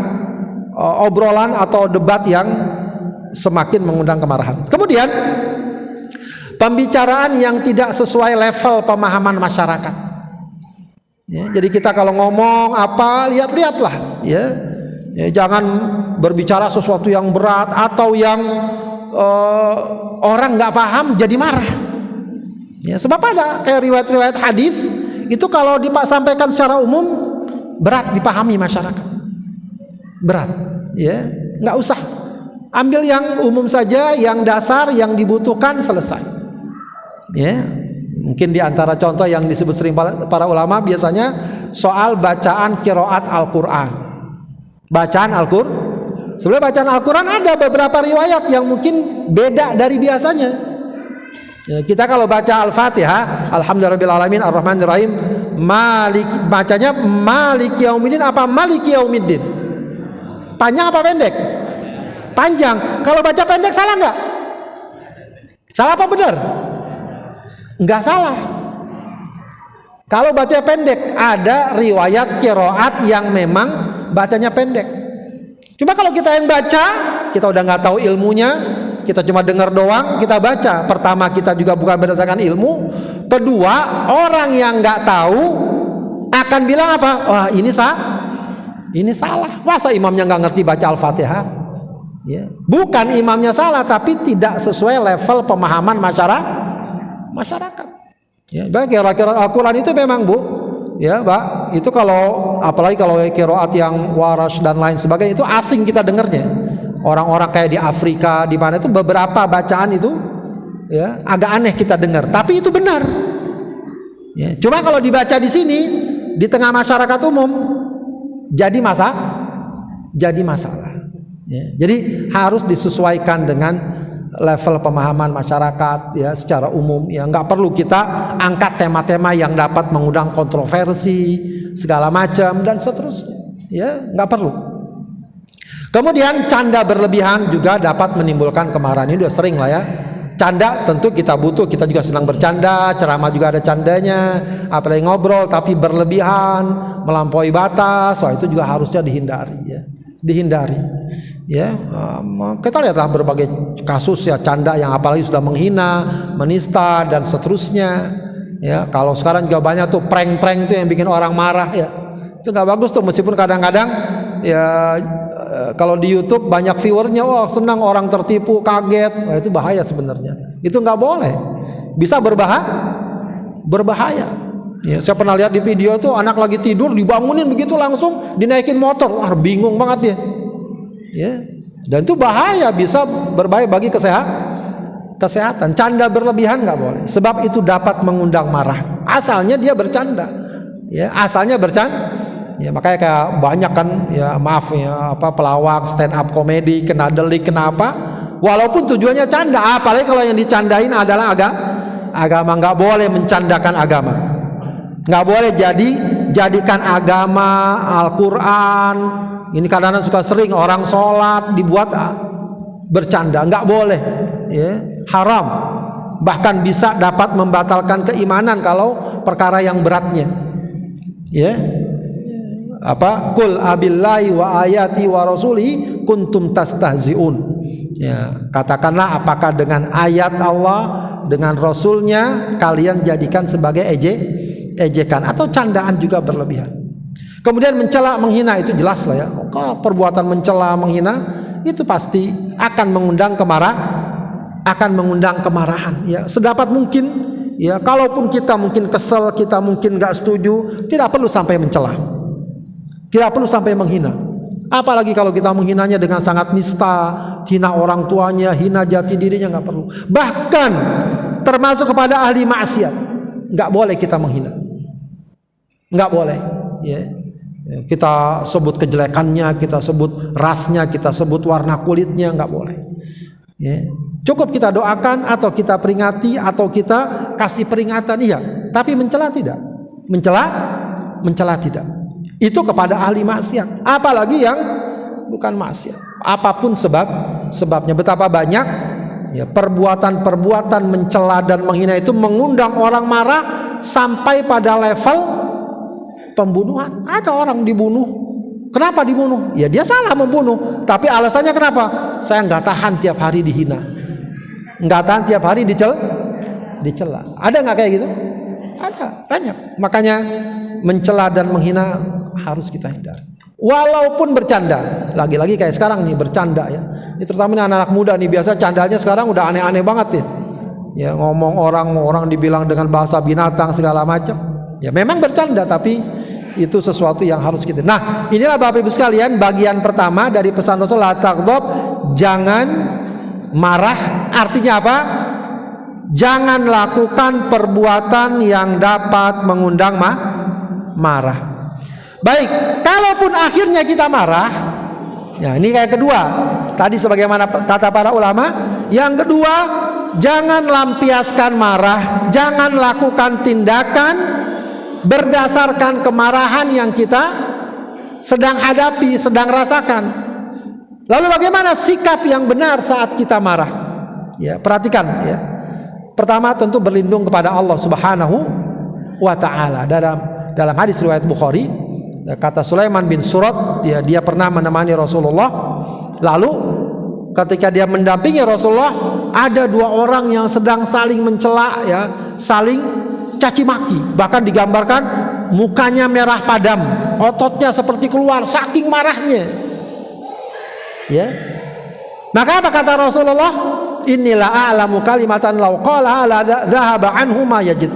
obrolan atau debat yang semakin mengundang kemarahan. Kemudian pembicaraan yang tidak sesuai level pemahaman masyarakat. Ya, jadi kita kalau ngomong apa, lihat-lihatlah, ya. Ya, jangan berbicara sesuatu yang berat atau yang orang nggak paham jadi marah. Ya, sebab ada kayak riwayat-riwayat hadis itu kalau disampaikan secara umum berat dipahami masyarakat. Berat, ya, nggak usah. Ambil yang umum saja, yang dasar, yang dibutuhkan, selesai. Ya, mungkin di antara contoh yang disebut sering para ulama biasanya soal bacaan qiraat Al-Quran. Bacaan Al-Quran. Sebenarnya bacaan Al-Quran ada beberapa riwayat yang mungkin beda dari biasanya. Ya, kita kalau baca Al-Fatihah, Alhamdulillahirabbil alamin Ar-Rahmanir-Rahim, bacanya Maliki Yaumiddin apa Maliki Yaumiddin? Panjang apa pendek? Panjang. Kalau baca pendek salah nggak? Salah apa benar? Nggak salah. Kalau baca pendek, ada riwayat qiraat yang memang bacanya pendek. Cuma kalau kita yang baca, kita udah nggak tahu ilmunya, kita cuma dengar doang, kita baca. Pertama, kita juga bukan berdasarkan ilmu. Kedua, orang yang nggak tahu akan bilang apa? Wah, ini salah. Masa imamnya nggak ngerti baca Al-Fatihah? Ya. Bukan imamnya salah, tapi tidak sesuai level pemahaman masyarakat. Ya, kira-kira Al-Quran itu memang, Bu, ya, Pak, itu kalau apalagi kalau qiraat yang waras dan lain sebagainya itu asing kita dengarnya. Orang-orang kayak di Afrika, di mana itu beberapa bacaan itu, ya, agak aneh kita dengar, tapi itu benar. Ya, cuma kalau dibaca di sini di tengah masyarakat umum jadi masalah. Ya, jadi harus disesuaikan dengan level pemahaman masyarakat, ya, secara umum. Ya, nggak perlu kita angkat tema-tema yang dapat mengundang kontroversi segala macam dan seterusnya. Ya, nggak perlu. Kemudian canda berlebihan juga dapat menimbulkan kemarahan. Ini udah sering lah, ya. Canda tentu kita butuh, kita juga senang bercanda, ceramah juga ada candanya, apalagi ngobrol tapi berlebihan, melampaui batas, itu juga harusnya dihindari, ya. Dihindari. Ya, kita lihatlah berbagai kasus, ya, canda yang apalagi sudah menghina, menista dan seterusnya. Ya, kalau sekarang juga banyak tuh prank-prank itu yang bikin orang marah, ya. Itu nggak bagus tuh, meskipun kadang-kadang ya kalau di YouTube banyak viewernya, wah senang orang tertipu, kaget. Wah, itu bahaya sebenarnya. Itu nggak boleh. Bisa berbahaya. Ya, saya pernah lihat di video tuh anak lagi tidur dibangunin begitu langsung dinaikin motor. Wah, bingung banget dia. Ya, dan itu bahaya, bisa berbahaya bagi kesehatan. Canda berlebihan nggak boleh, sebab itu dapat mengundang marah. Asalnya dia bercanda, ya, asalnya bercanda. Ya, makanya kayak banyak kan, ya, maaf ya, pelawak stand up komedi kena delik, kenapa? Walaupun tujuannya canda, apalagi kalau yang dicandain adalah agama. Nggak boleh mencandakan agama, nggak boleh jadikan agama Al-Quran. Ini kadang-kadang suka sering orang sholat dibuat bercanda, nggak boleh, ya, haram. Bahkan bisa dapat membatalkan keimanan kalau perkara yang beratnya. Ya, Qul abillahi wa ayati wa rasuli kuntum tastahzi'un. Ya, katakanlah, apakah dengan ayat Allah, dengan Rasulnya kalian jadikan sebagai ejekan atau candaan juga berlebihan. Kemudian mencela, menghina, itu jelas lah, ya. Perbuatan mencela, menghina itu pasti akan mengundang kemarahan, ya, sedapat mungkin, ya. Kalaupun kita mungkin kesel, kita mungkin nggak setuju, tidak perlu sampai mencela, tidak perlu sampai menghina. Apalagi kalau kita menghinanya dengan sangat nista, hina orang tuanya, hina jati dirinya, nggak perlu. Bahkan termasuk kepada ahli maksiat, nggak boleh kita menghina, nggak boleh, ya. Kita sebut kejelekannya, kita sebut rasnya, kita sebut warna kulitnya, nggak boleh. Ya. Cukup kita doakan atau kita peringati atau kita kasih peringatan, iya. Tapi mencela tidak. mencela tidak. Itu kepada ahli maksiat, apalagi yang bukan maksiat. Apapun sebabnya, betapa banyak ya perbuatan-perbuatan mencela dan menghina itu mengundang orang marah sampai pada level pembunuhan. Ada orang dibunuh. Kenapa dibunuh? Ya dia salah membunuh, tapi alasannya kenapa? Saya nggak tahan tiap hari dihina, nggak tahan tiap hari dicela. Ada nggak kayak gitu? Ada, banyak. Makanya mencela dan menghina harus kita hindari. Walaupun bercanda, lagi-lagi kayak sekarang nih bercanda ya. Ini terutama anak-anak muda nih, biasa candanya sekarang udah aneh-aneh banget ya. Ya ngomong orang dibilang dengan bahasa binatang segala macam. Ya memang bercanda, tapi itu sesuatu yang harus kita. Nah, inilah Bapak Ibu sekalian bagian pertama dari pesan Rasul, la taghdab, jangan marah. Artinya apa? Jangan lakukan perbuatan yang dapat mengundang marah. Baik, kalaupun akhirnya kita marah, ya ini kayak kedua. Tadi sebagaimana kata para ulama, yang kedua, jangan lampiaskan marah, jangan lakukan tindakan berdasarkan kemarahan yang kita sedang hadapi, sedang rasakan. Lalu bagaimana sikap yang benar saat kita marah? Ya, perhatikan ya. Pertama tentu berlindung kepada Allah Subhanahu wa taala. Dalam hadis riwayat Bukhari, kata Sulaiman bin Surat, dia pernah menemani Rasulullah. Lalu ketika dia mendampingi Rasulullah, ada dua orang yang sedang saling mencela ya, saling caci maki. Bahkan digambarkan mukanya merah padam, ototnya seperti keluar saking marahnya. Ya. Maka apa kata Rasulullah? Inilah a'lamu kalimatan law qala la dhahaba anhu ma yajid.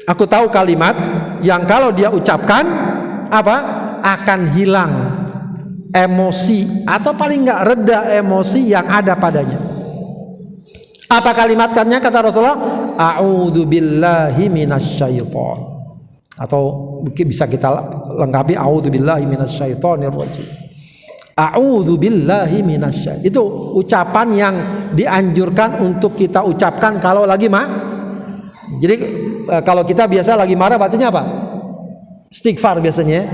Aku tahu kalimat yang kalau dia ucapkan apa? Akan hilang emosi atau paling enggak reda emosi yang ada padanya. Apa kalimatnya kata Rasulullah? A'udzu billahi minasyaiton. Atau mungkin bisa kita lengkapi a'udzu billahi minasyaitonir rajim. A'udzu billahi minasyaiton. Itu ucapan yang dianjurkan untuk kita ucapkan kalau lagi Jadi kalau kita biasa lagi marah bacanya apa? Istighfar biasanya.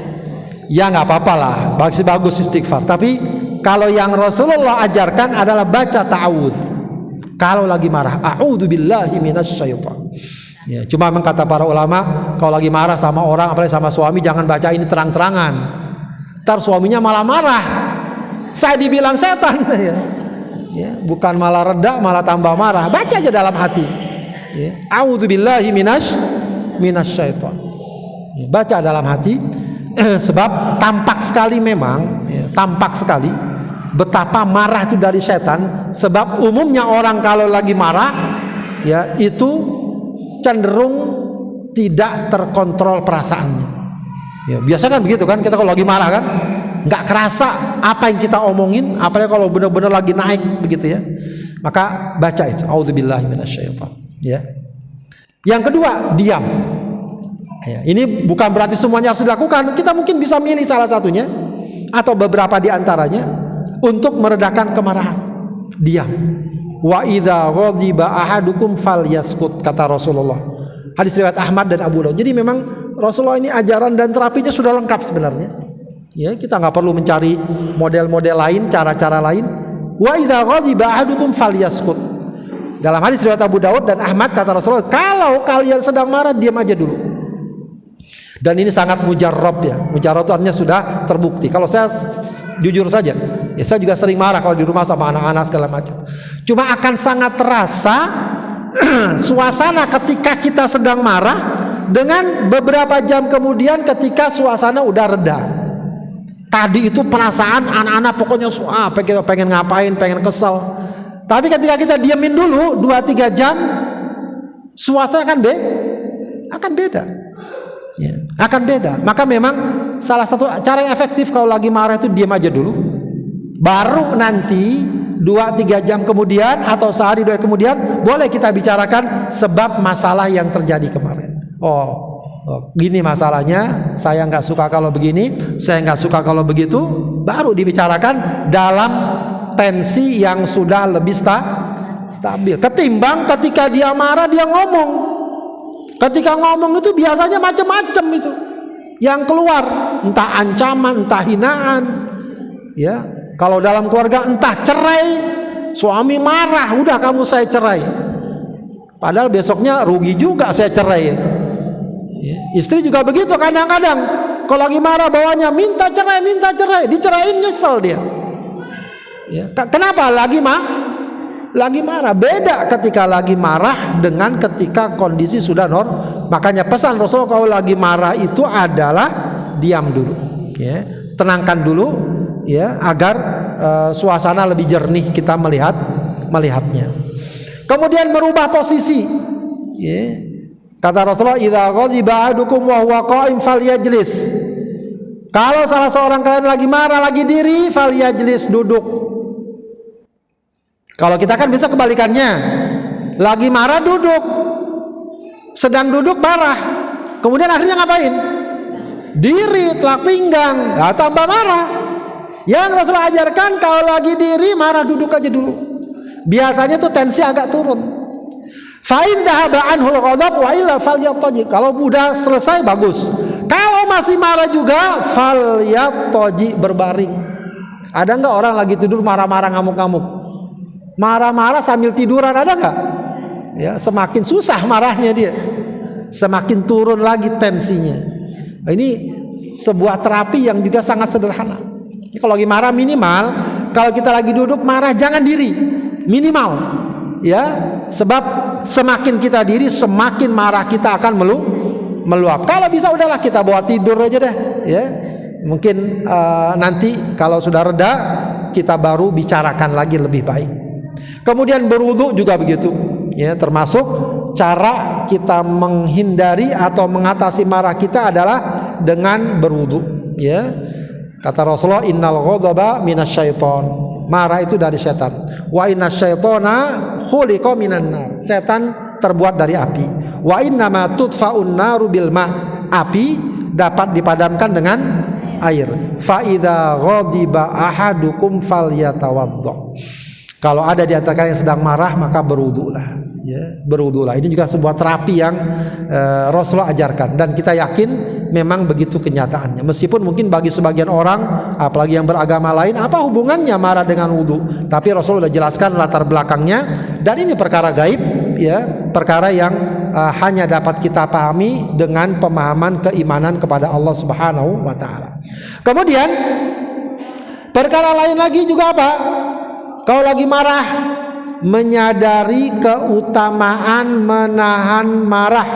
Ya nggak apa-apa lah, bagus istighfar. Tapi kalau yang Rasulullah ajarkan adalah baca ta'awudz. Kalau lagi marah, a'udzu billahi minasyaiton. Ya, cuma memang kata para ulama, kalau lagi marah sama orang, apalagi sama suami, jangan baca ini terang-terangan. Ntar suaminya malah marah. Saya dibilang setan. Ya, bukan malah reda, malah tambah marah. Baca aja dalam hati. Ya, a'udzu billahi minasyaiton. Ya, baca dalam hati. Sebab tampak sekali memang, ya, tampak sekali betapa marah itu dari setan. Sebab umumnya orang kalau lagi marah, ya itu cenderung tidak terkontrol perasaannya. Ya, biasa kan begitu kan, kita kalau lagi marah kan nggak kerasa apa yang kita omongin, apalagi kalau benar-benar lagi naik begitu ya. Maka baca itu, a'udzubillahi minasyaiton. Ya. Yang kedua, diam. Ya, ini bukan berarti semuanya harus dilakukan. Kita mungkin bisa milih salah satunya atau beberapa di antaranya untuk meredakan kemarahan. Diam. Wa idza ghadiba ahadukum falyaskut, kata Rasulullah. Hadis riwayat Ahmad dan Abu Daud. Jadi memang Rasulullah ini ajaran dan terapinya sudah lengkap sebenarnya. Ya, kita nggak perlu mencari model-model lain, cara-cara lain. Wa idza ghadiba ahadukum falyaskut. Dalam hadis riwayat Abu Daud dan Ahmad kata Rasulullah, kalau kalian sedang marah diam aja dulu. Dan ini sangat mujarrab ya. Mujarrab itu artinya sudah terbukti. Kalau saya jujur saja, ya saya juga sering marah kalau di rumah sama anak-anak segala macam. Cuma akan sangat terasa suasana ketika kita sedang marah dengan beberapa jam kemudian ketika suasana udah reda. Tadi itu perasaan anak-anak pokoknya pengen ngapain, pengen kesel. Tapi ketika kita diamin dulu 2-3 jam, suasana akan beda. Ya, akan beda. Maka memang salah satu cara yang efektif kalau lagi marah itu diam aja dulu. Baru nanti 2-3 jam kemudian atau sehari 2 hari kemudian boleh kita bicarakan sebab masalah yang terjadi kemarin. Gini masalahnya, saya nggak suka kalau begini, saya nggak suka kalau begitu. Baru dibicarakan dalam tensi yang sudah lebih stabil. Ketimbang ketika dia marah dia ngomong. Ketika ngomong itu biasanya macam-macam itu yang keluar, entah ancaman, entah hinaan, ya. Kalau dalam keluarga entah cerai, suami marah, udah kamu saya cerai. Padahal besoknya rugi juga saya cerai. Ya. Istri juga begitu kadang-kadang. Kalau lagi marah bawanya minta cerai, dicerain nyesel dia. Ya. Kenapa? Lagi marah. Beda ketika lagi marah dengan ketika kondisi sudah normal. Makanya pesan Rasulullah kalau lagi marah itu adalah diam dulu, ya. Tenangkan dulu, ya, agar suasana lebih jernih kita melihatnya. Kemudian merubah posisi, ya. Kata Rasulullah, idza ghadiba ahadukum wa huwa qa'im falyajlis. Kalau salah seorang kalian lagi marah, lagi diri, falyajlis, duduk. Kalau kita kan bisa kebalikannya, lagi marah duduk, sedang duduk marah, kemudian akhirnya ngapain? Diri, telak pinggang, tambah marah. Yang Rasulullah ajarkan kalau lagi diri marah duduk aja dulu. Biasanya tuh tensi agak turun. Fa in dhahaba anhul ghadab wa illa falyattaji. Kalau udah selesai bagus. Kalau masih marah juga falyattaji, berbaring. Ada nggak orang lagi tidur marah-marah ngamuk-ngamuk? Marah-marah sambil tiduran, ada nggak? Ya, semakin susah marahnya dia, semakin turun lagi tensinya. Nah, ini sebuah terapi yang juga sangat sederhana. Kalau lagi marah minimal, kalau kita lagi duduk marah jangan diri, minimal, ya, sebab semakin kita diri semakin marah kita akan meluap. Kalau bisa udahlah kita bawa tidur aja deh, ya. Mungkin nanti kalau sudah reda kita baru bicarakan lagi lebih baik. Kemudian berwudu juga begitu, ya, termasuk cara kita menghindari atau mengatasi marah kita adalah dengan berwudu, ya. Kata Rasulullah, innal ghadaba minasyaiton. Marah itu dari setan. Wa inasyaitona khuliqa minan nar. Setan terbuat dari api. Wa innama tudfa'un naru bil ma. Api dapat dipadamkan dengan air. Fa idza ghadiba ahadukum falyatawaddo. Kalau ada di antara kalian yang sedang marah, maka berwudulah, ya, berwudulah. Ini juga sebuah terapi yang Rasulullah ajarkan, dan kita yakin memang begitu kenyataannya. Meskipun mungkin bagi sebagian orang, apalagi yang beragama lain, apa hubungannya marah dengan wudu? Tapi Rasulullah sudah jelaskan latar belakangnya, dan ini perkara gaib, ya, perkara yang hanya dapat kita pahami dengan pemahaman keimanan kepada Allah Subhanahu wa taala. Kemudian perkara lain lagi juga apa? Kalau lagi marah, menyadari keutamaan menahan marah,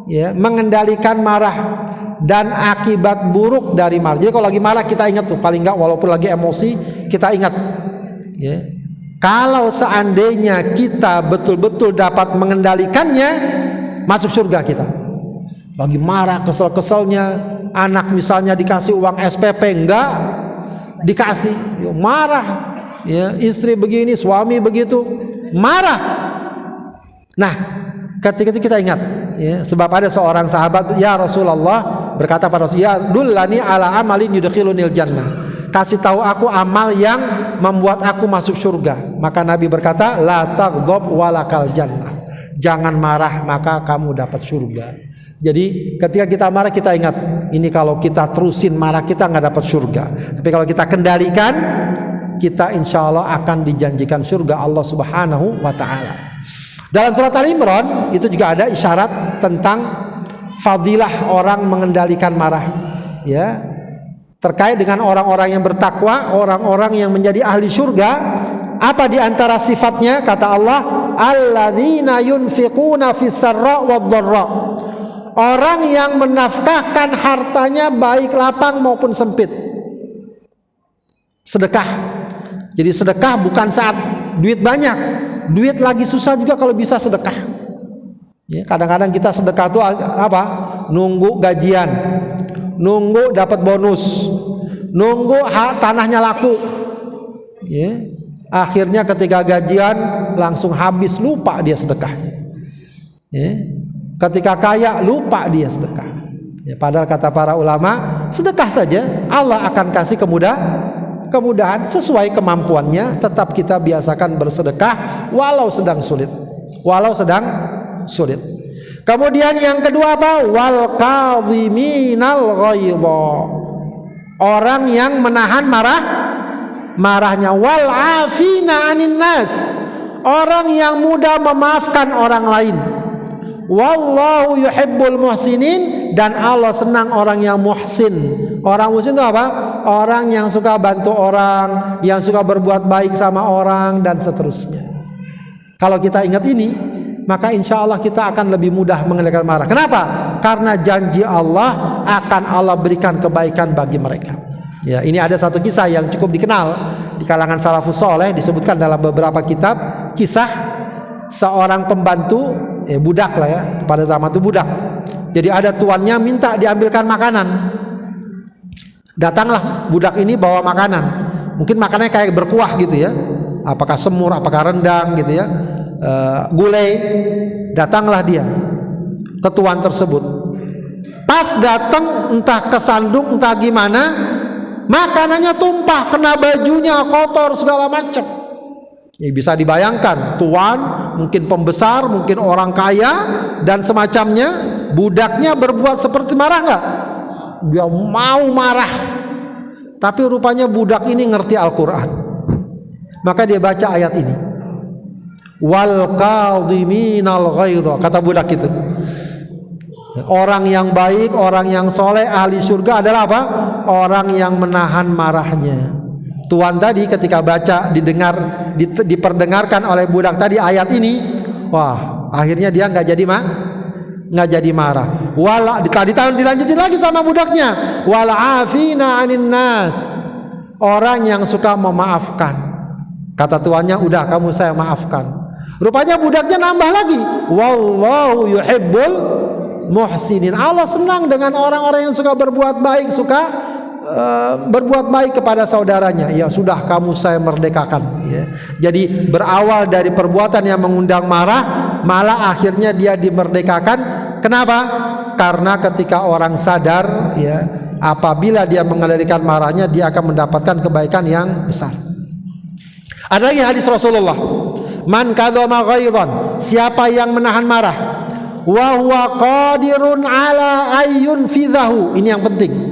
ya, mengendalikan marah dan akibat buruk dari marah. Jadi kalau lagi marah kita ingat tuh, paling enggak walaupun lagi emosi kita ingat, ya. Kalau seandainya kita betul-betul dapat mengendalikannya, masuk surga kita. Lagi marah, kesel-keselnya, anak misalnya dikasih uang SPP enggak dikasih, marah. Ya, istri begini, suami begitu, marah. Nah, ketika itu kita ingat, ya, sebab ada seorang sahabat, ya Rasulullah, berkata pada Rasulullah, ya dullani ala amalin yudkhilunil jannah. Kasih tahu aku amal yang membuat aku masuk surga. Maka Nabi berkata, la taghdab walakal jannah. Jangan marah maka kamu dapat surga. Jadi ketika kita marah kita ingat, ini kalau kita terusin marah kita nggak dapat surga. Tapi kalau kita kendalikan, kita insya Allah akan dijanjikan surga Allah Subhanahu wa ta'ala. Dalam surat Al-Imran itu juga ada isyarat tentang fadilah orang mengendalikan marah, ya, terkait dengan orang-orang yang bertakwa, orang-orang yang menjadi ahli surga. Apa di antara sifatnya? Kata Allah, alladzina yunfiquna fis sarra wad dharra. Orang yang menafkahkan hartanya baik lapang maupun sempit. Sedekah. Jadi sedekah bukan saat duit banyak, duit lagi susah juga kalau bisa sedekah. Ya, kadang-kadang kita sedekah itu apa? Nunggu gajian, nunggu dapat bonus, nunggu tanahnya laku. Ya, akhirnya ketika gajian langsung habis, lupa dia sedekahnya. Ya, ketika kaya lupa dia sedekah. Ya, padahal kata para ulama, sedekah saja Allah akan kasih kemudahan sesuai kemampuannya. Tetap kita biasakan bersedekah walau sedang sulit. Kemudian yang kedua apa? Wal kadhiminal ghaidha. Orang yang menahan marahnya. Wal afina 'anin nas. Orang yang mudah memaafkan orang lain. Wallahu yuhibbul muhsinin, dan Allah senang orang yang muhsin. Orang muhsin itu apa? Orang yang suka bantu orang, yang suka berbuat baik sama orang, dan seterusnya. Kalau kita ingat ini, maka insya Allah kita akan lebih mudah mengendalikan marah. Kenapa? Karena janji Allah akan Allah berikan kebaikan bagi mereka. Ya, ini ada satu kisah yang cukup dikenal di kalangan salafus saleh, disebutkan dalam beberapa kitab, kisah seorang pembantu, budak lah ya, pada zaman itu budak. Jadi ada tuannya minta diambilkan makanan. Datanglah budak ini bawa makanan. Mungkin makanannya kayak berkuah gitu ya. Apakah semur, apakah rendang gitu ya. Gulai. Datanglah dia ke tuan tersebut. Pas datang entah kesandung entah gimana, makanannya tumpah, kena bajunya, kotor segala macam. Ya, bisa dibayangkan, tuan mungkin pembesar, mungkin orang kaya dan semacamnya, budaknya berbuat seperti marah nggak? Dia mau marah, tapi rupanya budak ini ngerti Al-Quran. Maka dia baca ayat ini, wal kadhiminal ghaidha, kata budak itu. Orang yang baik, orang yang soleh, ahli surga adalah apa? Orang yang menahan marahnya. Tuan tadi ketika baca, diperdengarkan oleh budak tadi ayat ini, wah, akhirnya dia nggak jadi marah. Dilanjutin lagi sama budaknya, wala afina 'anin nas, orang yang suka memaafkan. Kata tuannya, udah kamu saya maafkan. Rupanya budaknya nambah lagi, wallahu yuhibbul muhsinin. Allah senang dengan orang-orang yang suka berbuat baik, suka berbuat baik kepada saudaranya. Ya sudah, kamu saya merdekakan ya. Jadi berawal dari perbuatan yang mengundang marah, malah akhirnya dia dimerdekakan. Kenapa? Karena ketika orang sadar ya, apabila dia mengendalikan marahnya, dia akan mendapatkan kebaikan yang besar. Ada lagi hadis Rasulullah, man kadhama ghaidhan, siapa yang menahan marah, wa huwa qadirun ala ayyun fidhahu. Ini yang penting.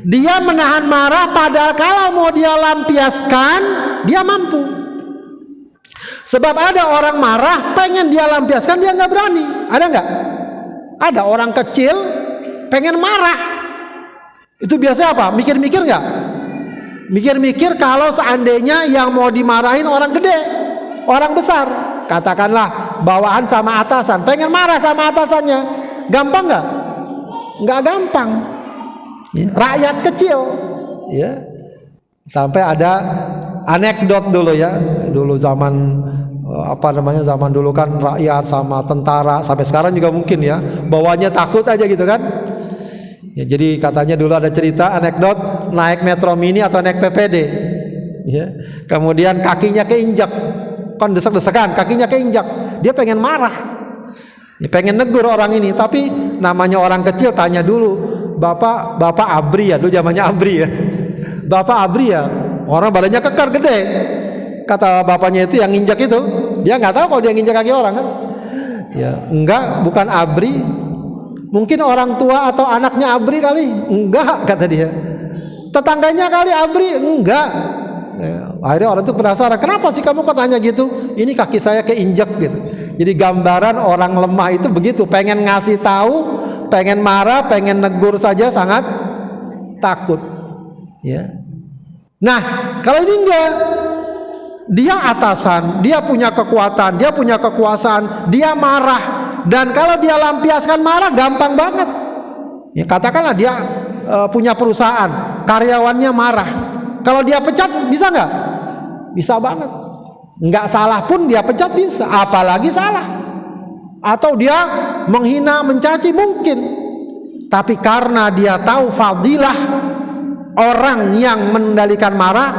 Dia menahan marah, padahal kalau mau dia lampiaskan, dia mampu. Sebab ada orang marah, pengen dia lampiaskan, dia nggak berani. Ada nggak? Ada orang kecil pengen marah. Itu biasanya apa? Mikir-mikir nggak? Mikir-mikir kalau seandainya yang mau dimarahin orang gede, orang besar. Katakanlah bawahan sama atasan, pengen marah sama atasannya, gampang nggak? Nggak gampang. Ya, rakyat kecil, ya. Sampai ada anekdot dulu ya, dulu zaman zaman dulu kan rakyat sama tentara, sampai sekarang juga mungkin ya, bawahnya takut aja gitu kan. Ya, jadi katanya dulu ada cerita anekdot naik metro mini atau naik PPD, ya. Kemudian kakinya keinjak, kan desek-desekan, kakinya keinjak, dia pengen marah, ya, pengen negur orang ini, tapi namanya orang kecil tanya dulu. Bapak abri ya, dulu zamannya abri ya. Bapak abri ya, orang badannya kekar gede. Kata bapaknya itu yang nginjak itu, dia nggak tahu kalau dia nginjak kaki orang kan. Ya, enggak, bukan abri. Mungkin orang tua atau anaknya abri kali. Enggak, kata dia. Tetangganya kali abri, enggak. Ya, akhirnya orang itu penasaran, kenapa sih kamu kok tanya gitu? Ini kaki saya keinjak gitu. Jadi gambaran orang lemah itu begitu, pengen ngasih tahu, pengen marah, pengen negur saja sangat takut. Ya. Nah, kalau ini enggak, dia atasan, dia punya kekuatan, dia punya kekuasaan, dia marah, dan kalau dia lampiaskan marah gampang banget. Ya, katakanlah dia punya perusahaan, karyawannya marah, kalau dia pecat bisa nggak? Bisa banget. Nggak salah pun dia pecat bisa, apalagi salah. Atau dia menghina, mencaci mungkin. Tapi karena dia tahu fadilah orang yang mengendalikan marah,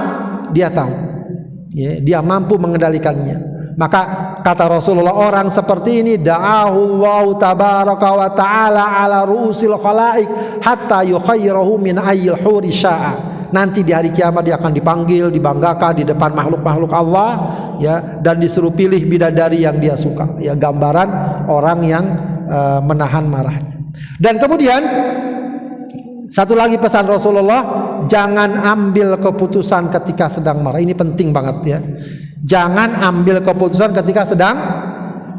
dia tahu. Ya, dia mampu mengendalikannya. Maka kata Rasulullah, orang seperti ini da'ahu Allah tabaraka wa ta'ala ala ru'usil khalaik hatta yukhayyirahu min ayyil huri sya'a. Nanti di hari kiamat dia akan dipanggil, dibanggakan di depan makhluk-makhluk Allah, ya, dan disuruh pilih bidadari yang dia suka. Ya, gambaran orang yang menahan marahnya. Dan kemudian satu lagi pesan Rasulullah, jangan ambil keputusan ketika sedang marah. Ini penting banget ya. Jangan ambil keputusan ketika sedang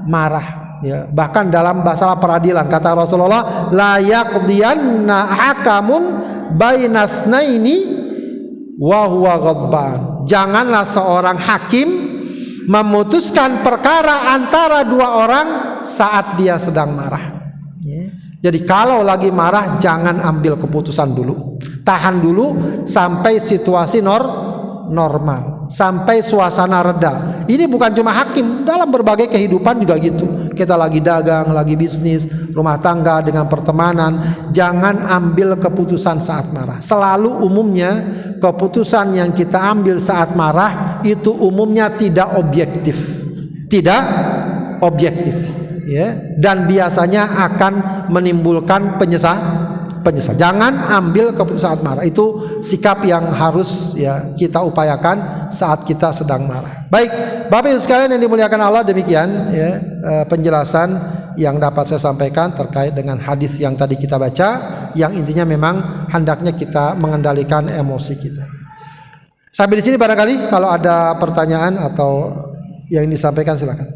marah ya. Bahkan dalam masalah peradilan kata Rasulullah, la yaqdiyanna hakamun bainasnaini wa huwa ghadban. Janganlah seorang hakim memutuskan perkara antara dua orang saat dia sedang marah. Jadi kalau lagi marah jangan ambil keputusan dulu. Tahan dulu sampai situasi normal, sampai suasana reda. Ini bukan cuma hakim, dalam berbagai kehidupan juga gitu. Kita lagi dagang, lagi bisnis, rumah tangga, dengan pertemanan, jangan ambil keputusan saat marah. Selalu umumnya keputusan yang kita ambil saat marah itu umumnya tidak objektif. Tidak objektif. Ya, dan biasanya akan menimbulkan penyesalan. Jangan ambil keputusan saat marah. Itu sikap yang harus ya kita upayakan saat kita sedang marah. Baik, Bapak Ibu sekalian yang dimuliakan Allah, demikian ya penjelasan yang dapat saya sampaikan terkait dengan hadis yang tadi kita baca, yang intinya memang hendaknya kita mengendalikan emosi kita. Sampai di sini barangkali kalau ada pertanyaan atau yang disampaikan silakan.